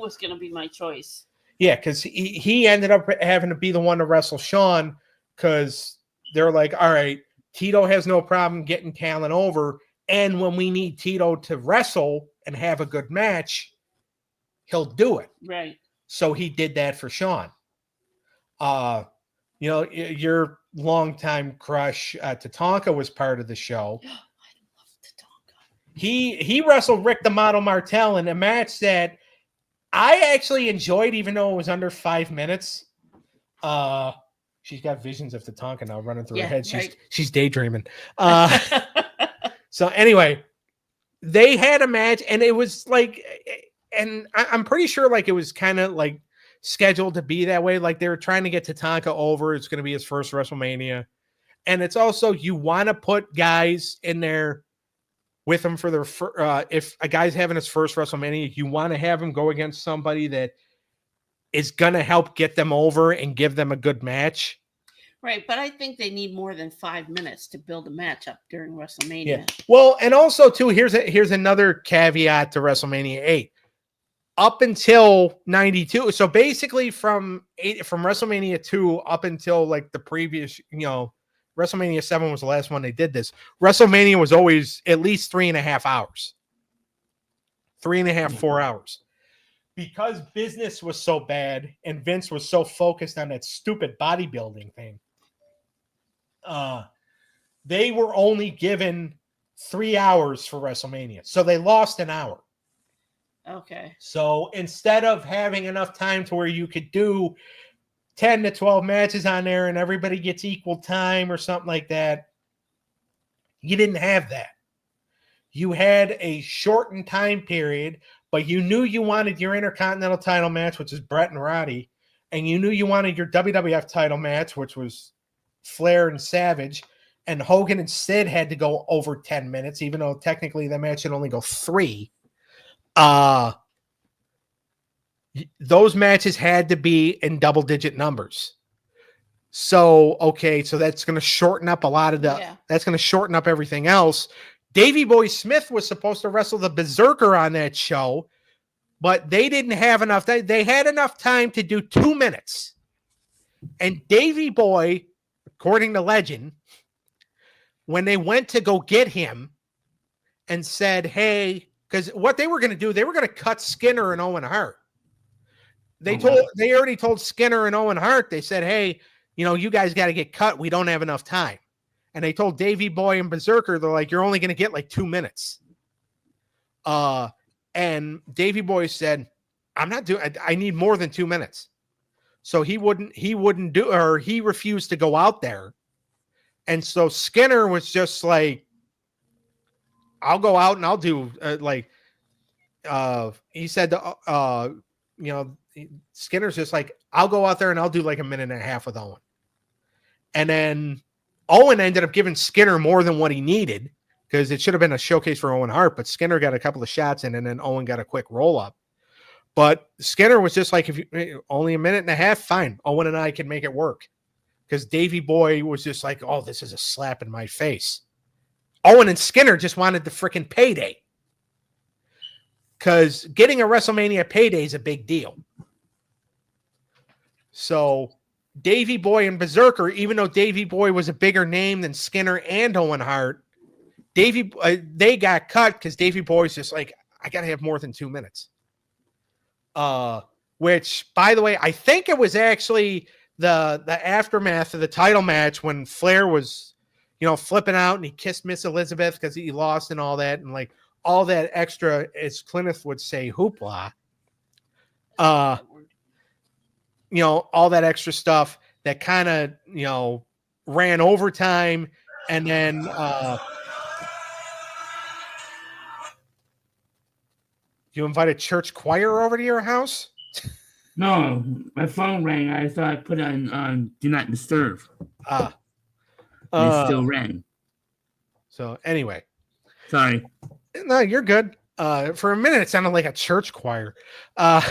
Speaker 2: was going to be my choice.
Speaker 1: Yeah, because he ended up having to be the one to wrestle Shawn because they're like, all right, Tito has no problem getting talent over, and when we need Tito to wrestle and have a good match, he'll do it.
Speaker 2: Right.
Speaker 1: So he did that for Shawn. Your longtime crush, Tatanka, was part of the show.
Speaker 2: I love Tatanka.
Speaker 1: He wrestled Rick the Model Martel in a match that I actually enjoyed, even though it was under 5 minutes. She's got visions of Tatanka now running through her head. She's daydreaming. So anyway, they had a match, and it was like, and I'm pretty sure like it was kind of like scheduled to be that way. Like they were trying to get Tatanka over. It's going to be his first WrestleMania. And it's also, you want to put guys in there with him for their, if a guy's having his first WrestleMania, you want to have him go against somebody that is going to help get them over and give them a good match.
Speaker 2: Right, but I think they need more than 5 minutes to build a match up during WrestleMania.
Speaker 1: Yeah. Well, and also too, here's another caveat to WrestleMania 8. Up until 92, so basically from WrestleMania 2 up until like the previous, WrestleMania 7 was the last one they did this. WrestleMania was always at least 3.5 hours. 3.5, 4 hours. Because business was so bad and Vince was so focused on that stupid bodybuilding thing, they were only given 3 hours for WrestleMania. So they lost an hour.
Speaker 2: Okay.
Speaker 1: So instead of having enough time to where you could do 10 to 12 matches on there and everybody gets equal time or something like that, you didn't have that. You had a shortened time period, but you knew you wanted your Intercontinental title match, which is Bret and Roddy, and you knew you wanted your WWF title match, which was Flair and Savage, and Hogan and Sid had to go over 10 minutes, even though technically the match should only go 3. Those matches had to be in double-digit numbers. So, okay, so that's going to shorten up a lot of that's going to shorten up everything else. Davey Boy Smith was supposed to wrestle the Berserker on that show, but they didn't have enough. They had enough time to do 2 minutes. And Davey Boy, according to legend, when they went to go get him and said, hey, because what they were going to do, they were going to cut Skinner and Owen Hart. They already told Skinner and Owen Hart, they said, hey, you guys got to get cut. We don't have enough time. And they told Davey Boy and Berserker, they're like, you're only going to get like 2 minutes. And Davey Boy said, I need more than 2 minutes. So he refused to go out there. And so Skinner was just like, I'll go out and I'll do he said, Skinner's just like, I'll go out there and I'll do like 1.5 minutes with Owen. And then Owen ended up giving Skinner more than what he needed because it should have been a showcase for Owen Hart, but Skinner got a couple of shots in and then Owen got a quick roll up. But Skinner was just like, if you only 1.5 minutes, fine. Owen and I can make it work. Because Davey Boy was just like, oh, this is a slap in my face. Owen and Skinner just wanted the freaking payday. Because getting a WrestleMania payday is a big deal. So Davey Boy and Berserker, even though Davey Boy was a bigger name than Skinner and Owen Hart, they got cut because Davey Boy's just like, I got to have more than 2 minutes. Which, by the way, I think it was actually the aftermath of the title match when Flair was, flipping out and he kissed Miss Elizabeth because he lost and all that. And like all that extra, as Clint would say, hoopla. All that extra stuff that kind of, ran overtime. And then, you invite a church choir over to your house?
Speaker 3: No, my phone rang. I thought I put it on Do Not Disturb. And it still rang.
Speaker 1: So anyway.
Speaker 3: Sorry.
Speaker 1: No, you're good. For a minute, it sounded like a church choir. I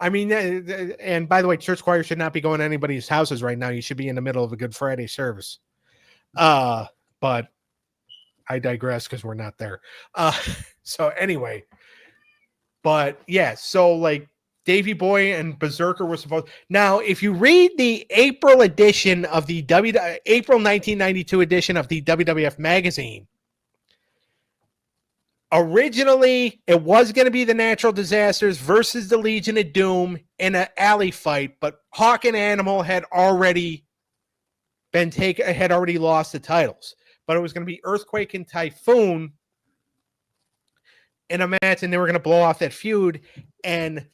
Speaker 1: mean, and by the way, church choir should not be going to anybody's houses right now. You should be in the middle of a Good Friday service. But I digress because we're not there. So anyway, but yeah, so like Davey Boy and Berserker were supposed. Now, if you read the April edition of the April 1992 edition of the WWF magazine, originally, it was going to be the Natural Disasters versus the Legion of Doom in an alley fight, but Hawk and Animal had already lost the titles. But it was going to be Earthquake and Typhoon in a match, and they were going to blow off that feud. And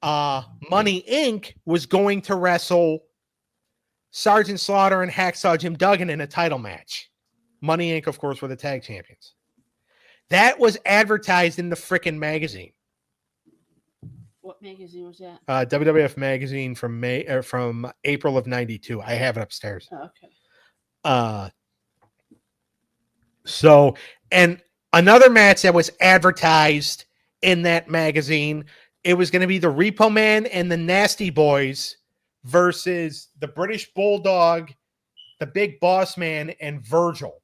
Speaker 1: Money Inc. was going to wrestle Sergeant Slaughter and Hacksaw Jim Duggan in a title match. Money Inc., of course, were the tag champions. That was advertised in the frickin' magazine.
Speaker 2: What magazine was that?
Speaker 1: WWF magazine from April of '92. I have it upstairs.
Speaker 2: Oh, okay.
Speaker 1: So, and another match that was advertised in that magazine, it was going to be the Repo Man and the Nasty Boys versus the British Bulldog, the Big Boss Man, and Virgil.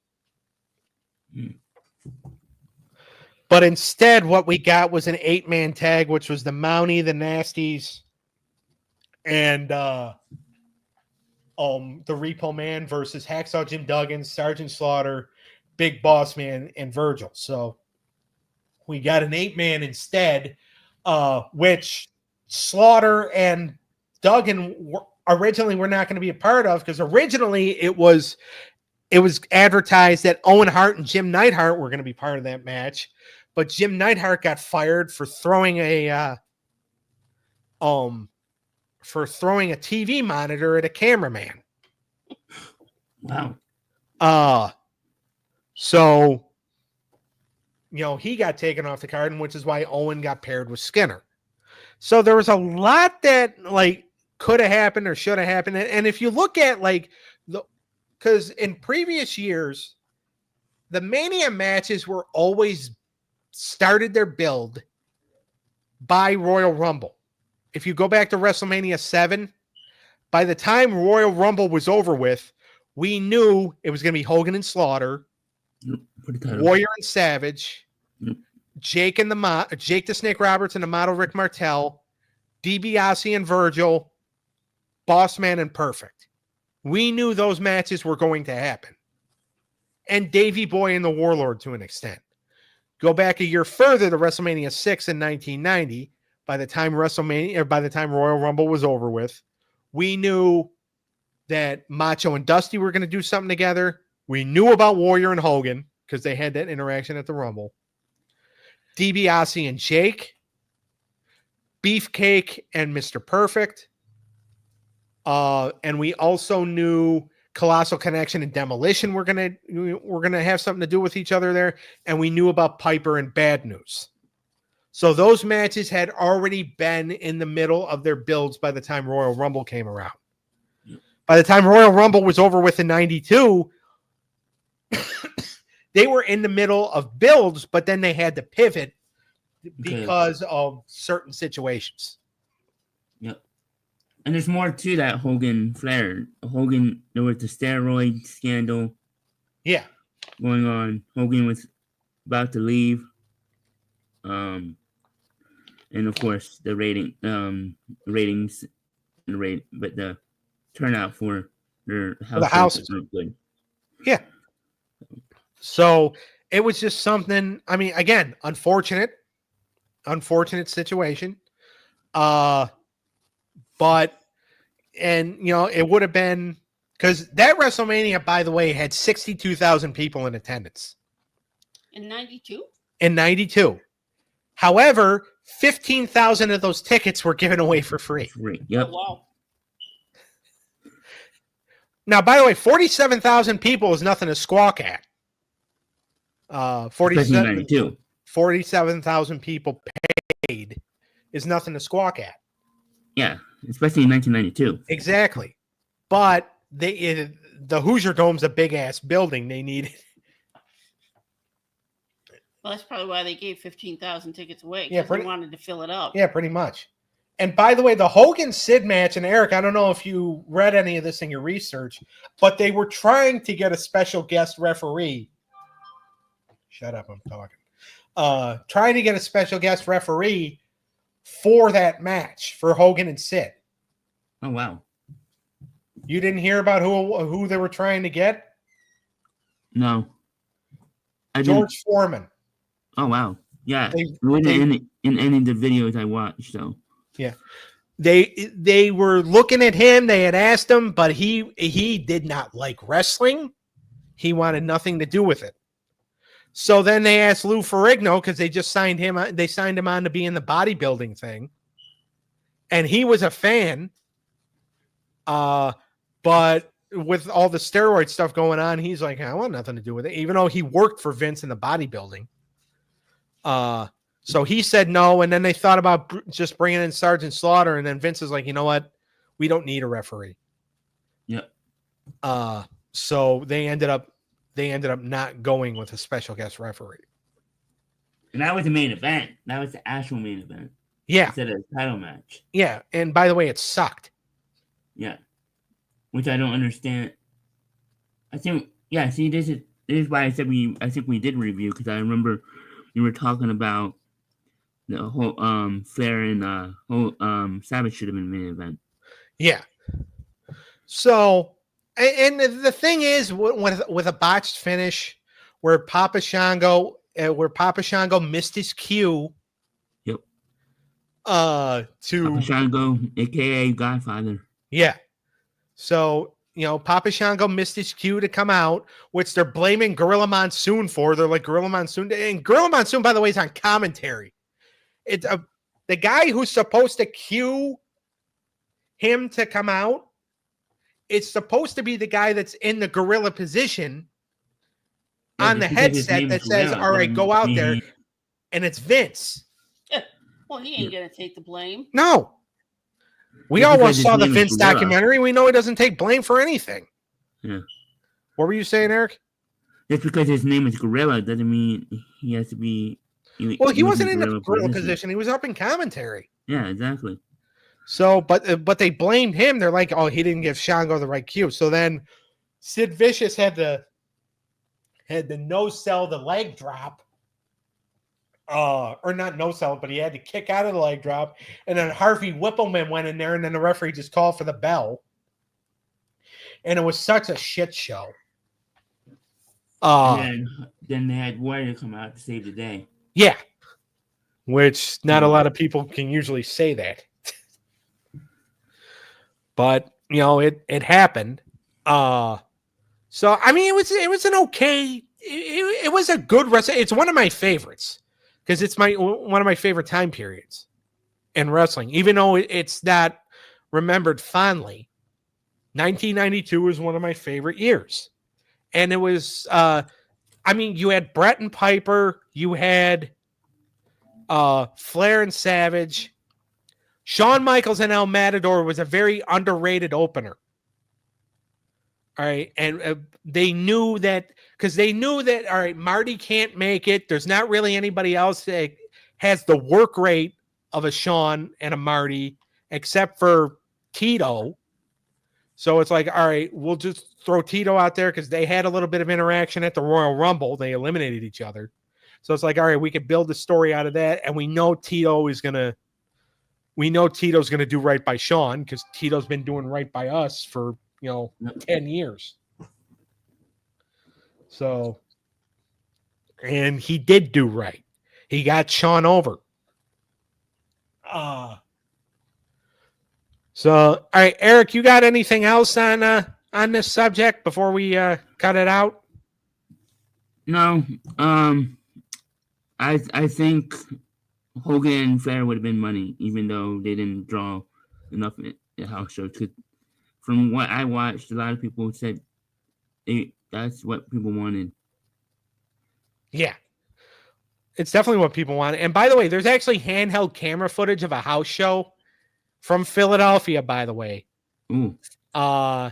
Speaker 1: But instead, what we got was an 8-man tag, which was the Mountie, the Nasties, and the Repo Man versus Hacksaw Jim Duggan, Sergeant Slaughter, Big Boss Man, and Virgil. So we got an 8-man instead, which Slaughter and Duggan originally were not going to be a part of, because originally it was advertised that Owen Hart and Jim Neidhart were going to be part of that match. But Jim Neidhart got fired for throwing a TV monitor at a cameraman.
Speaker 3: Wow.
Speaker 1: So he got taken off the card, and which is why Owen got paired with Skinner. So there was a lot that could have happened or should have happened. And if you look at because in previous years, the Mania matches were always started their build by Royal Rumble. If you go back to WrestleMania XIII, by the time Royal Rumble was over with, we knew it was going to be Hogan and Slaughter, Warrior and Savage, Jake the Snake Roberts and the model Rick Martel, DiBiase and Virgil, Boss Man and Perfect. We knew those matches were going to happen. And Davey Boy and the Warlord to an extent. Go back a year further to WrestleMania VI in 1990. By the time Royal Rumble was over with, we knew that Macho and Dusty were going to do something together. We knew about Warrior and Hogan because they had that interaction at the Rumble. DiBiase and Jake, Beefcake and Mr. Perfect. And we also knew Colossal Connection and Demolition were gonna have something to do with each other there, and we knew about Piper and Bad News. So those matches had already been in the middle of their builds by the time Royal Rumble came around. By the time Royal Rumble was over with in 92, they were in the middle of builds, but then they had to pivot because of certain situations.
Speaker 3: Yep. And there's more to that Hogan Flair. There was the steroid scandal.
Speaker 1: Yeah.
Speaker 3: Going on. Hogan was about to leave. And of course the ratings, but the turnout for their
Speaker 1: houses
Speaker 3: weren't good.
Speaker 1: Yeah. So it was just something. I mean, again, unfortunate situation. But it would have been, because that WrestleMania, by the way, had 62,000 people in attendance.
Speaker 2: In 92?
Speaker 1: In 92. However, 15,000 of those tickets were given away for free.
Speaker 3: Yep.
Speaker 2: Oh, wow.
Speaker 1: Now, by the way, 47,000 people is nothing to squawk at. 47,000 people paid is nothing to squawk at.
Speaker 3: Yeah, especially in 1992.
Speaker 1: Exactly. But the Hoosier Dome's a big ass building. They needed.
Speaker 2: Well, that's probably why they gave 15,000 tickets away,
Speaker 1: Yeah,
Speaker 2: because they wanted to fill it up.
Speaker 1: Yeah, pretty much. And by the way, the Hogan-Sid match, and Eric, I don't know if you read any of this in your research, but they were trying to get a special guest referee. Shut up, I'm talking. Trying to get a special guest referee for that match for Hogan and Sid.
Speaker 3: Oh, wow.
Speaker 1: You didn't hear about who they were trying to get?
Speaker 3: No.
Speaker 1: George Foreman.
Speaker 3: Oh, wow. Yeah. It wasn't in any of the videos I watched, so.
Speaker 1: Yeah. They were looking at him. They had asked him, but he did not like wrestling. He wanted nothing to do with it. So then they asked Lou Ferrigno, because they just signed him. They signed him on to be in the bodybuilding thing, and he was a fan. But with all the steroid stuff going on, he's like, I want nothing to do with it, even though he worked for Vince in the bodybuilding. So he said no, and then they thought about just bringing in Sergeant Slaughter, and then Vince is like, you know what? We don't need a referee.
Speaker 3: Yeah.
Speaker 1: So they ended up not going with a special guest referee.
Speaker 3: And that was the main event. That was the actual main event.
Speaker 1: Yeah.
Speaker 3: Instead of a title match.
Speaker 1: Yeah, and by the way, it sucked.
Speaker 3: Yeah. Which I don't understand. I think, yeah, see, this is why I said I think we did review, because I remember you were talking about the whole Flair and Savage should have been the main event. Yeah.
Speaker 1: So, and the thing is, with a botched finish where Papa Shango missed his cue.
Speaker 3: Yep.
Speaker 1: To
Speaker 3: Papa Shango, aka Godfather.
Speaker 1: Yeah. So, Papa Shango missed his cue to come out, which they're blaming Gorilla Monsoon for. They're like, Gorilla Monsoon. And Gorilla Monsoon, by the way, is on commentary. It's the guy who's supposed to cue him to come out. It's supposed to be the guy that's in the gorilla position on the headset that says, all right, go out there. And it's Vince.
Speaker 2: Well, he ain't going to take the blame.
Speaker 1: No. We almost saw the Vince documentary. We know he doesn't take blame for anything.
Speaker 3: Yeah.
Speaker 1: What were you saying, Eric?
Speaker 3: Just because his name is Gorilla doesn't mean he has to be.
Speaker 1: Well, he wasn't in the gorilla position. He was up in commentary.
Speaker 3: Yeah, exactly.
Speaker 1: So, but they blamed him. They're like, oh, he didn't give Shango the right cue. So then Sid Vicious had to no sell the leg drop. Or not no sell, but he had to kick out of the leg drop. And then Harvey Whippleman went in there, and then the referee just called for the bell. And it was such a shit show.
Speaker 3: And then they had Warrior come out to save the day.
Speaker 1: Yeah. Which not a lot of people can usually say that. But, it happened. So, I mean, it was an okay, it was a good wrestling. It's one of my favorites because it's one of my favorite time periods in wrestling, even though it's not remembered fondly. 1992 was one of my favorite years. And it was, you had Brett and Piper, you had Flair and Savage. Shawn Michaels and El Matador was a very underrated opener. All right. And they knew that, all right, Marty can't make it. There's not really anybody else that has the work rate of a Shawn and a Marty, except for Tito. So it's like, all right, we'll just throw Tito out there because they had a little bit of interaction at the Royal Rumble. They eliminated each other. So it's like, all right, we could build the story out of that. And we know Tito's going to do right by Shawn because Tito's been doing right by us for, 10 years. So, and he did do right. He got Shawn over. So, all right, Eric, you got anything else on this subject before we cut it out?
Speaker 3: No. I think Hogan and Flair would have been money, even though they didn't draw enough at house shows. From what I watched, a lot of people said that's what people wanted.
Speaker 1: Yeah. It's definitely what people wanted. And by the way, there's actually handheld camera footage of a house show from Philadelphia, by the way.
Speaker 3: Ooh.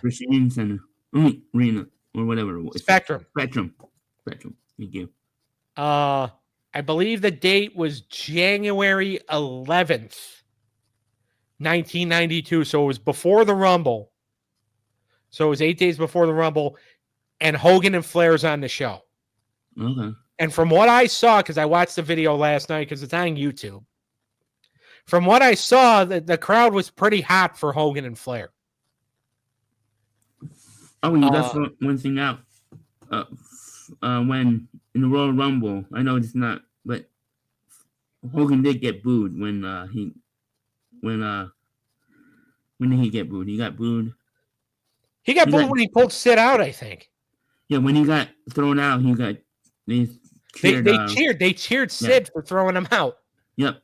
Speaker 3: Receiving Center. Arena or whatever it was.
Speaker 1: Spectrum.
Speaker 3: Thank you.
Speaker 1: I believe the date was January 11th, 1992. So it was before the Rumble. So it was 8 days before the Rumble, and Hogan and Flair's on the show.
Speaker 3: Okay.
Speaker 1: And from what I saw, because I watched the video last night because it's on YouTube, from what I saw, the crowd was pretty hot for Hogan and Flair.
Speaker 3: Oh, you left one thing out. When in the Royal Rumble, I know it's not, but Hogan did get booed when did he get booed? He got booed.
Speaker 1: He got booed when he pulled Sid out, I think.
Speaker 3: Yeah, when he got thrown out, they
Speaker 1: cheered Sid for throwing him out.
Speaker 3: Yep.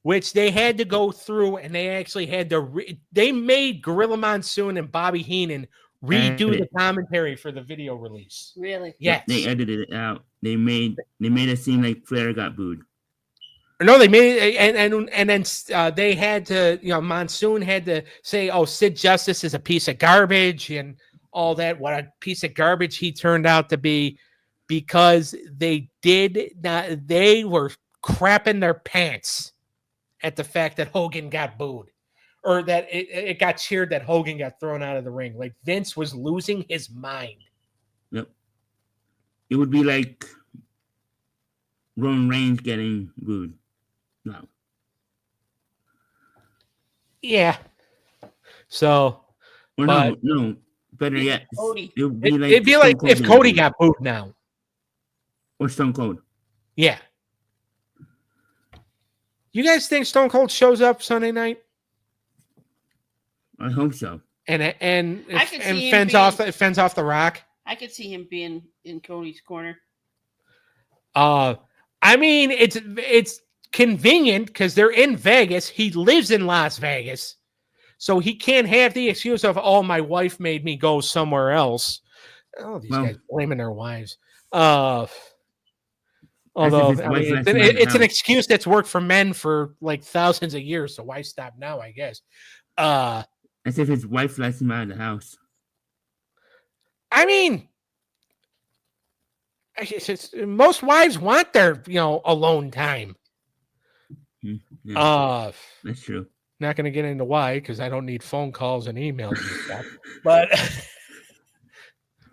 Speaker 1: Which they had to go through, and they actually had to. They made Gorilla Monsoon and Bobby Heenan redo the commentary for the video release.
Speaker 2: Really?
Speaker 1: Yes.
Speaker 3: They edited it out. They made it seem like Flair got booed.
Speaker 1: No, they made it, and then they had to. Monsoon had to say, "Oh, Sid Justice is a piece of garbage," and all that. What a piece of garbage he turned out to be, because they were crapping their pants at the fact that Hogan got booed, or that it got cheered that Hogan got thrown out of the ring. Like Vince was losing his mind.
Speaker 3: Yep. It would be like Roman Reigns getting booed. No.
Speaker 1: Yeah. So.
Speaker 3: Or no. Better yet,
Speaker 2: Cody.
Speaker 3: It'd
Speaker 1: be like if Cody got booed now.
Speaker 3: Or Stone Cold.
Speaker 1: Yeah. You guys think Stone Cold shows up Sunday night?
Speaker 3: I hope so.
Speaker 1: And fends off the Rock.
Speaker 2: I could see him being in Cody's corner.
Speaker 1: I mean, it's convenient because they're in Vegas. He lives in Las Vegas, so he can't have the excuse of, "Oh, my wife made me go somewhere else." Oh, these guys blaming their wives. Although it's an excuse that's worked for men for like thousands of years, so why stop now? I guess.
Speaker 3: As if his wife lets him out of the house.
Speaker 1: I mean, most wives want their alone time.
Speaker 3: Yeah, that's true.
Speaker 1: Not going to get into why, because I don't need phone calls and emails and stuff. But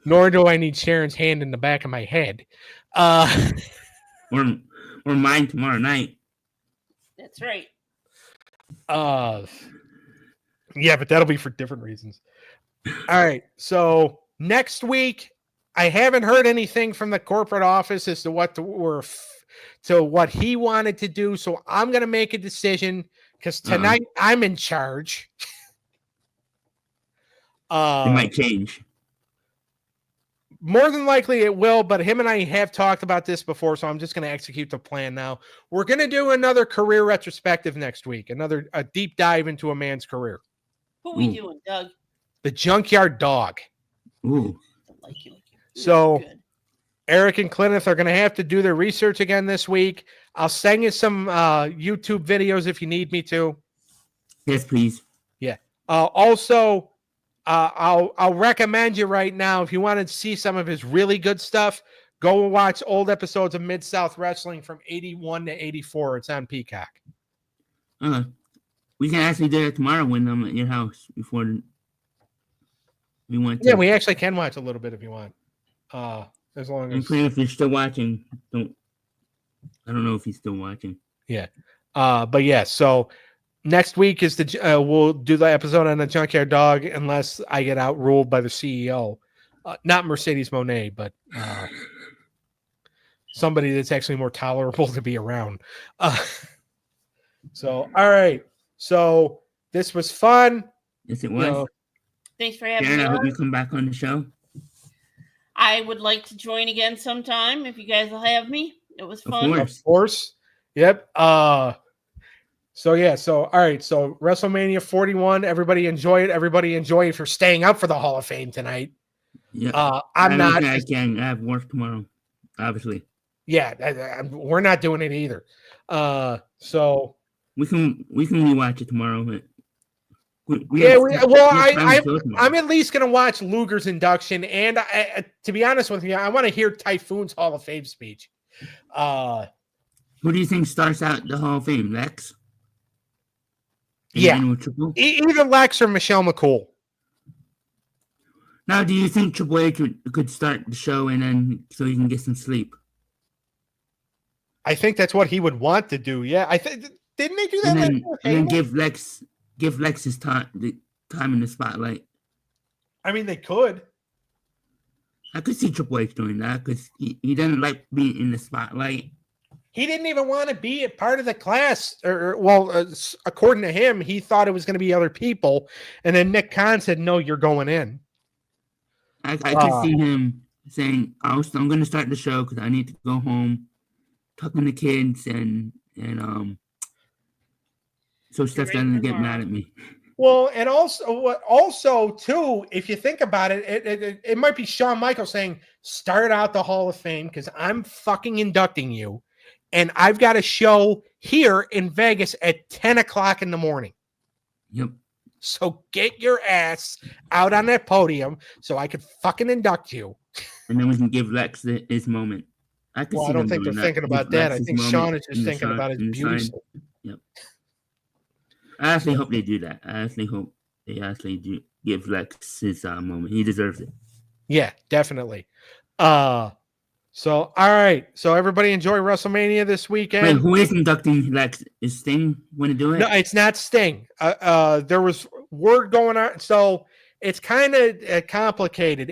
Speaker 1: nor do I need Sharon's hand in the back of my head.
Speaker 3: Or mine tomorrow night.
Speaker 2: That's right.
Speaker 1: Yeah, but that'll be for different reasons. All right. So next week, I haven't heard anything from the corporate office as to what what he wanted to do. So I'm going to make a decision because tonight I'm in charge.
Speaker 3: It might change.
Speaker 1: More than likely it will, but him and I have talked about this before, so I'm just going to execute the plan now. We're going to do another career retrospective next week, a deep dive into a man's career.
Speaker 2: Who are we doing, Doug?
Speaker 1: The Junkyard Dog.
Speaker 3: Ooh.
Speaker 1: So Eric and Clineth are going to have to do their research again this week. I'll send you some YouTube videos if you need me to.
Speaker 3: Yes, please.
Speaker 1: Yeah. Also, I'll recommend you right now, if you want to see some of his really good stuff, go watch old episodes of Mid-South Wrestling from 81 to 84. It's on Peacock.
Speaker 3: We can actually do it tomorrow when I'm at your house before we want to.
Speaker 1: Yeah, we actually can watch a little bit if you want. As long as
Speaker 3: if you're still watching, I don't know if he's still watching.
Speaker 1: Yeah. But yeah, so next week is we'll do the episode on the Junkyard Dog unless I get outruled by the CEO. Not Mercedes Moné, but somebody that's actually more tolerable to be around. So, all right. So this was fun.
Speaker 3: Yes, it was.
Speaker 2: Thanks for having
Speaker 3: Sharon,
Speaker 2: me.
Speaker 3: I hope you come back on the show.
Speaker 2: I would like to join again sometime if you guys will have me. It was fun.
Speaker 1: Of course. Yep. So yeah. So all right. So WrestleMania 41. Everybody enjoy it. Everybody enjoy it for staying up for the Hall of Fame tonight.
Speaker 3: Yeah.
Speaker 1: I'm not.
Speaker 3: I have work tomorrow. Obviously.
Speaker 1: Yeah. We're not doing it either. So
Speaker 3: we can rewatch it tomorrow.
Speaker 1: I'm at least going to watch Luger's induction, and to be honest with you, I want to hear Typhoon's Hall of Fame speech.
Speaker 3: Who do you think starts out the Hall of Fame, Lex?
Speaker 1: Yeah, either Lex or Michelle McCool.
Speaker 3: Now, do you think Triple H could start the show and then so he can get some sleep?
Speaker 1: I think that's what he would want to do. Yeah, I think didn't they do that?
Speaker 3: And then give Lex his time in the spotlight.
Speaker 1: I mean, they could.
Speaker 3: I could see Triple H doing that because he doesn't like being in the spotlight.
Speaker 1: He didn't even want to be a part of the class. According to him, he thought it was going to be other people. And then Nick Khan said, no, you're going in.
Speaker 3: I could see him saying, I'm going to start the show because I need to go home, talk to the kids, and so Steph doesn't get mad at me.
Speaker 1: Well, and also too, if you think about it, it might be Shawn Michaels saying, start out the Hall of Fame because I'm fucking inducting you. And I've got a show here in Vegas at 10 o'clock in the morning.
Speaker 3: Yep.
Speaker 1: So get your ass out on that podium so I could fucking induct you.
Speaker 3: And then we can give Lex his moment.
Speaker 1: I don't think they're thinking about that. I think Shawn is just thinking about his beauty.
Speaker 3: Yep. I actually hope they do that. I actually hope they actually do give Lex his moment. He deserves it.
Speaker 1: Yeah, definitely. So, all right. So, everybody enjoy WrestleMania this weekend.
Speaker 3: Wait, who is inducting Lex? Is Sting going to do it?
Speaker 1: No, it's not Sting. There was word going on. So, it's kind of complicated.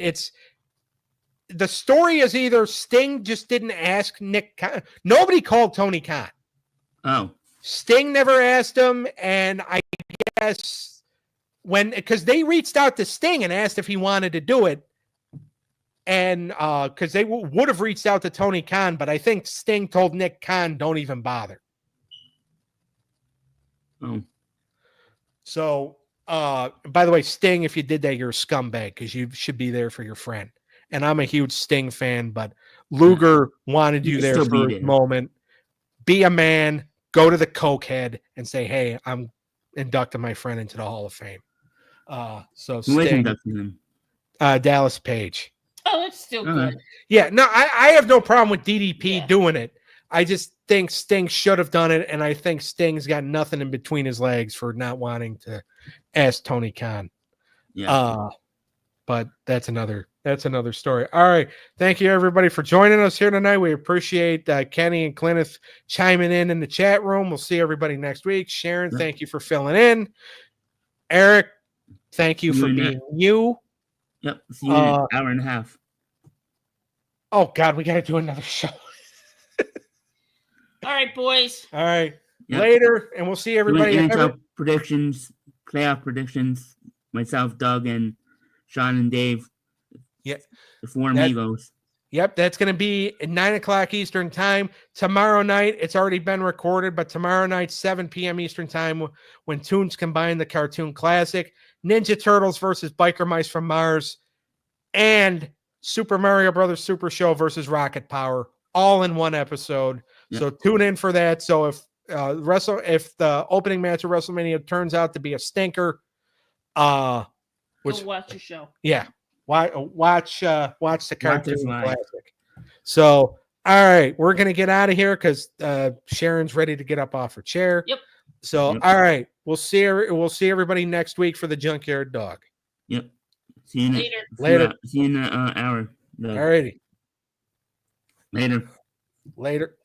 Speaker 1: The story is either Sting just didn't ask Nick Khan. Nobody called Tony Khan.
Speaker 3: Oh.
Speaker 1: Sting never asked him. And I guess because they reached out to Sting and asked if he wanted to do it. And because they would have reached out to Tony Khan, but I think Sting told Nick Khan, don't even bother.
Speaker 3: Oh.
Speaker 1: So, by the way, Sting, if you did that, you're a scumbag because you should be there for your friend. And I'm a huge Sting fan, but Luger wanted you there for a moment. Be a man, go to the Cokehead and say, hey, I'm inducting my friend into the Hall of Fame. So Sting, Dallas Page.
Speaker 2: Oh, it's still good.
Speaker 1: Yeah, no, I have no problem with DDP doing it. I just think Sting should have done it, and I think Sting's got nothing in between his legs for not wanting to ask Tony Khan.
Speaker 3: Yeah.
Speaker 1: But that's another story. All right. Thank you, everybody, for joining us here tonight. We appreciate Kenny and Clineth chiming in the chat room. We'll see everybody next week. Sharon, thank you for filling in. Eric, thank you for being you.
Speaker 3: Yep. See you in an hour and a half.
Speaker 1: Oh, God, we got to do another show.
Speaker 2: All right, boys.
Speaker 1: All right. Yep. Later, and we'll see everybody.
Speaker 3: Predictions, playoff predictions. Myself, Doug, and Sean and Dave.
Speaker 1: Yep.
Speaker 3: The four amigos.
Speaker 1: Yep, that's going to be at 9 o'clock Eastern time. Tomorrow night, it's already been recorded, but tomorrow night, 7 p.m. Eastern time, when Toons combine the Cartoon Classic, Ninja Turtles versus Biker Mice from Mars, and Super Mario Brothers Super Show versus Rocket Power, all in one episode. Yep. So tune in for that. So if the opening match of WrestleMania turns out to be a stinker,
Speaker 2: go watch the show.
Speaker 1: Yeah. Watch the Cartoon Classic. So, all right, we're gonna get out of here because Sharon's ready to get up off her chair.
Speaker 2: Yep.
Speaker 1: So, all right, we'll see everybody next week for the Junkyard Dog.
Speaker 3: Yep. See you
Speaker 1: later.
Speaker 3: See you in an hour.
Speaker 1: All righty.
Speaker 3: Later.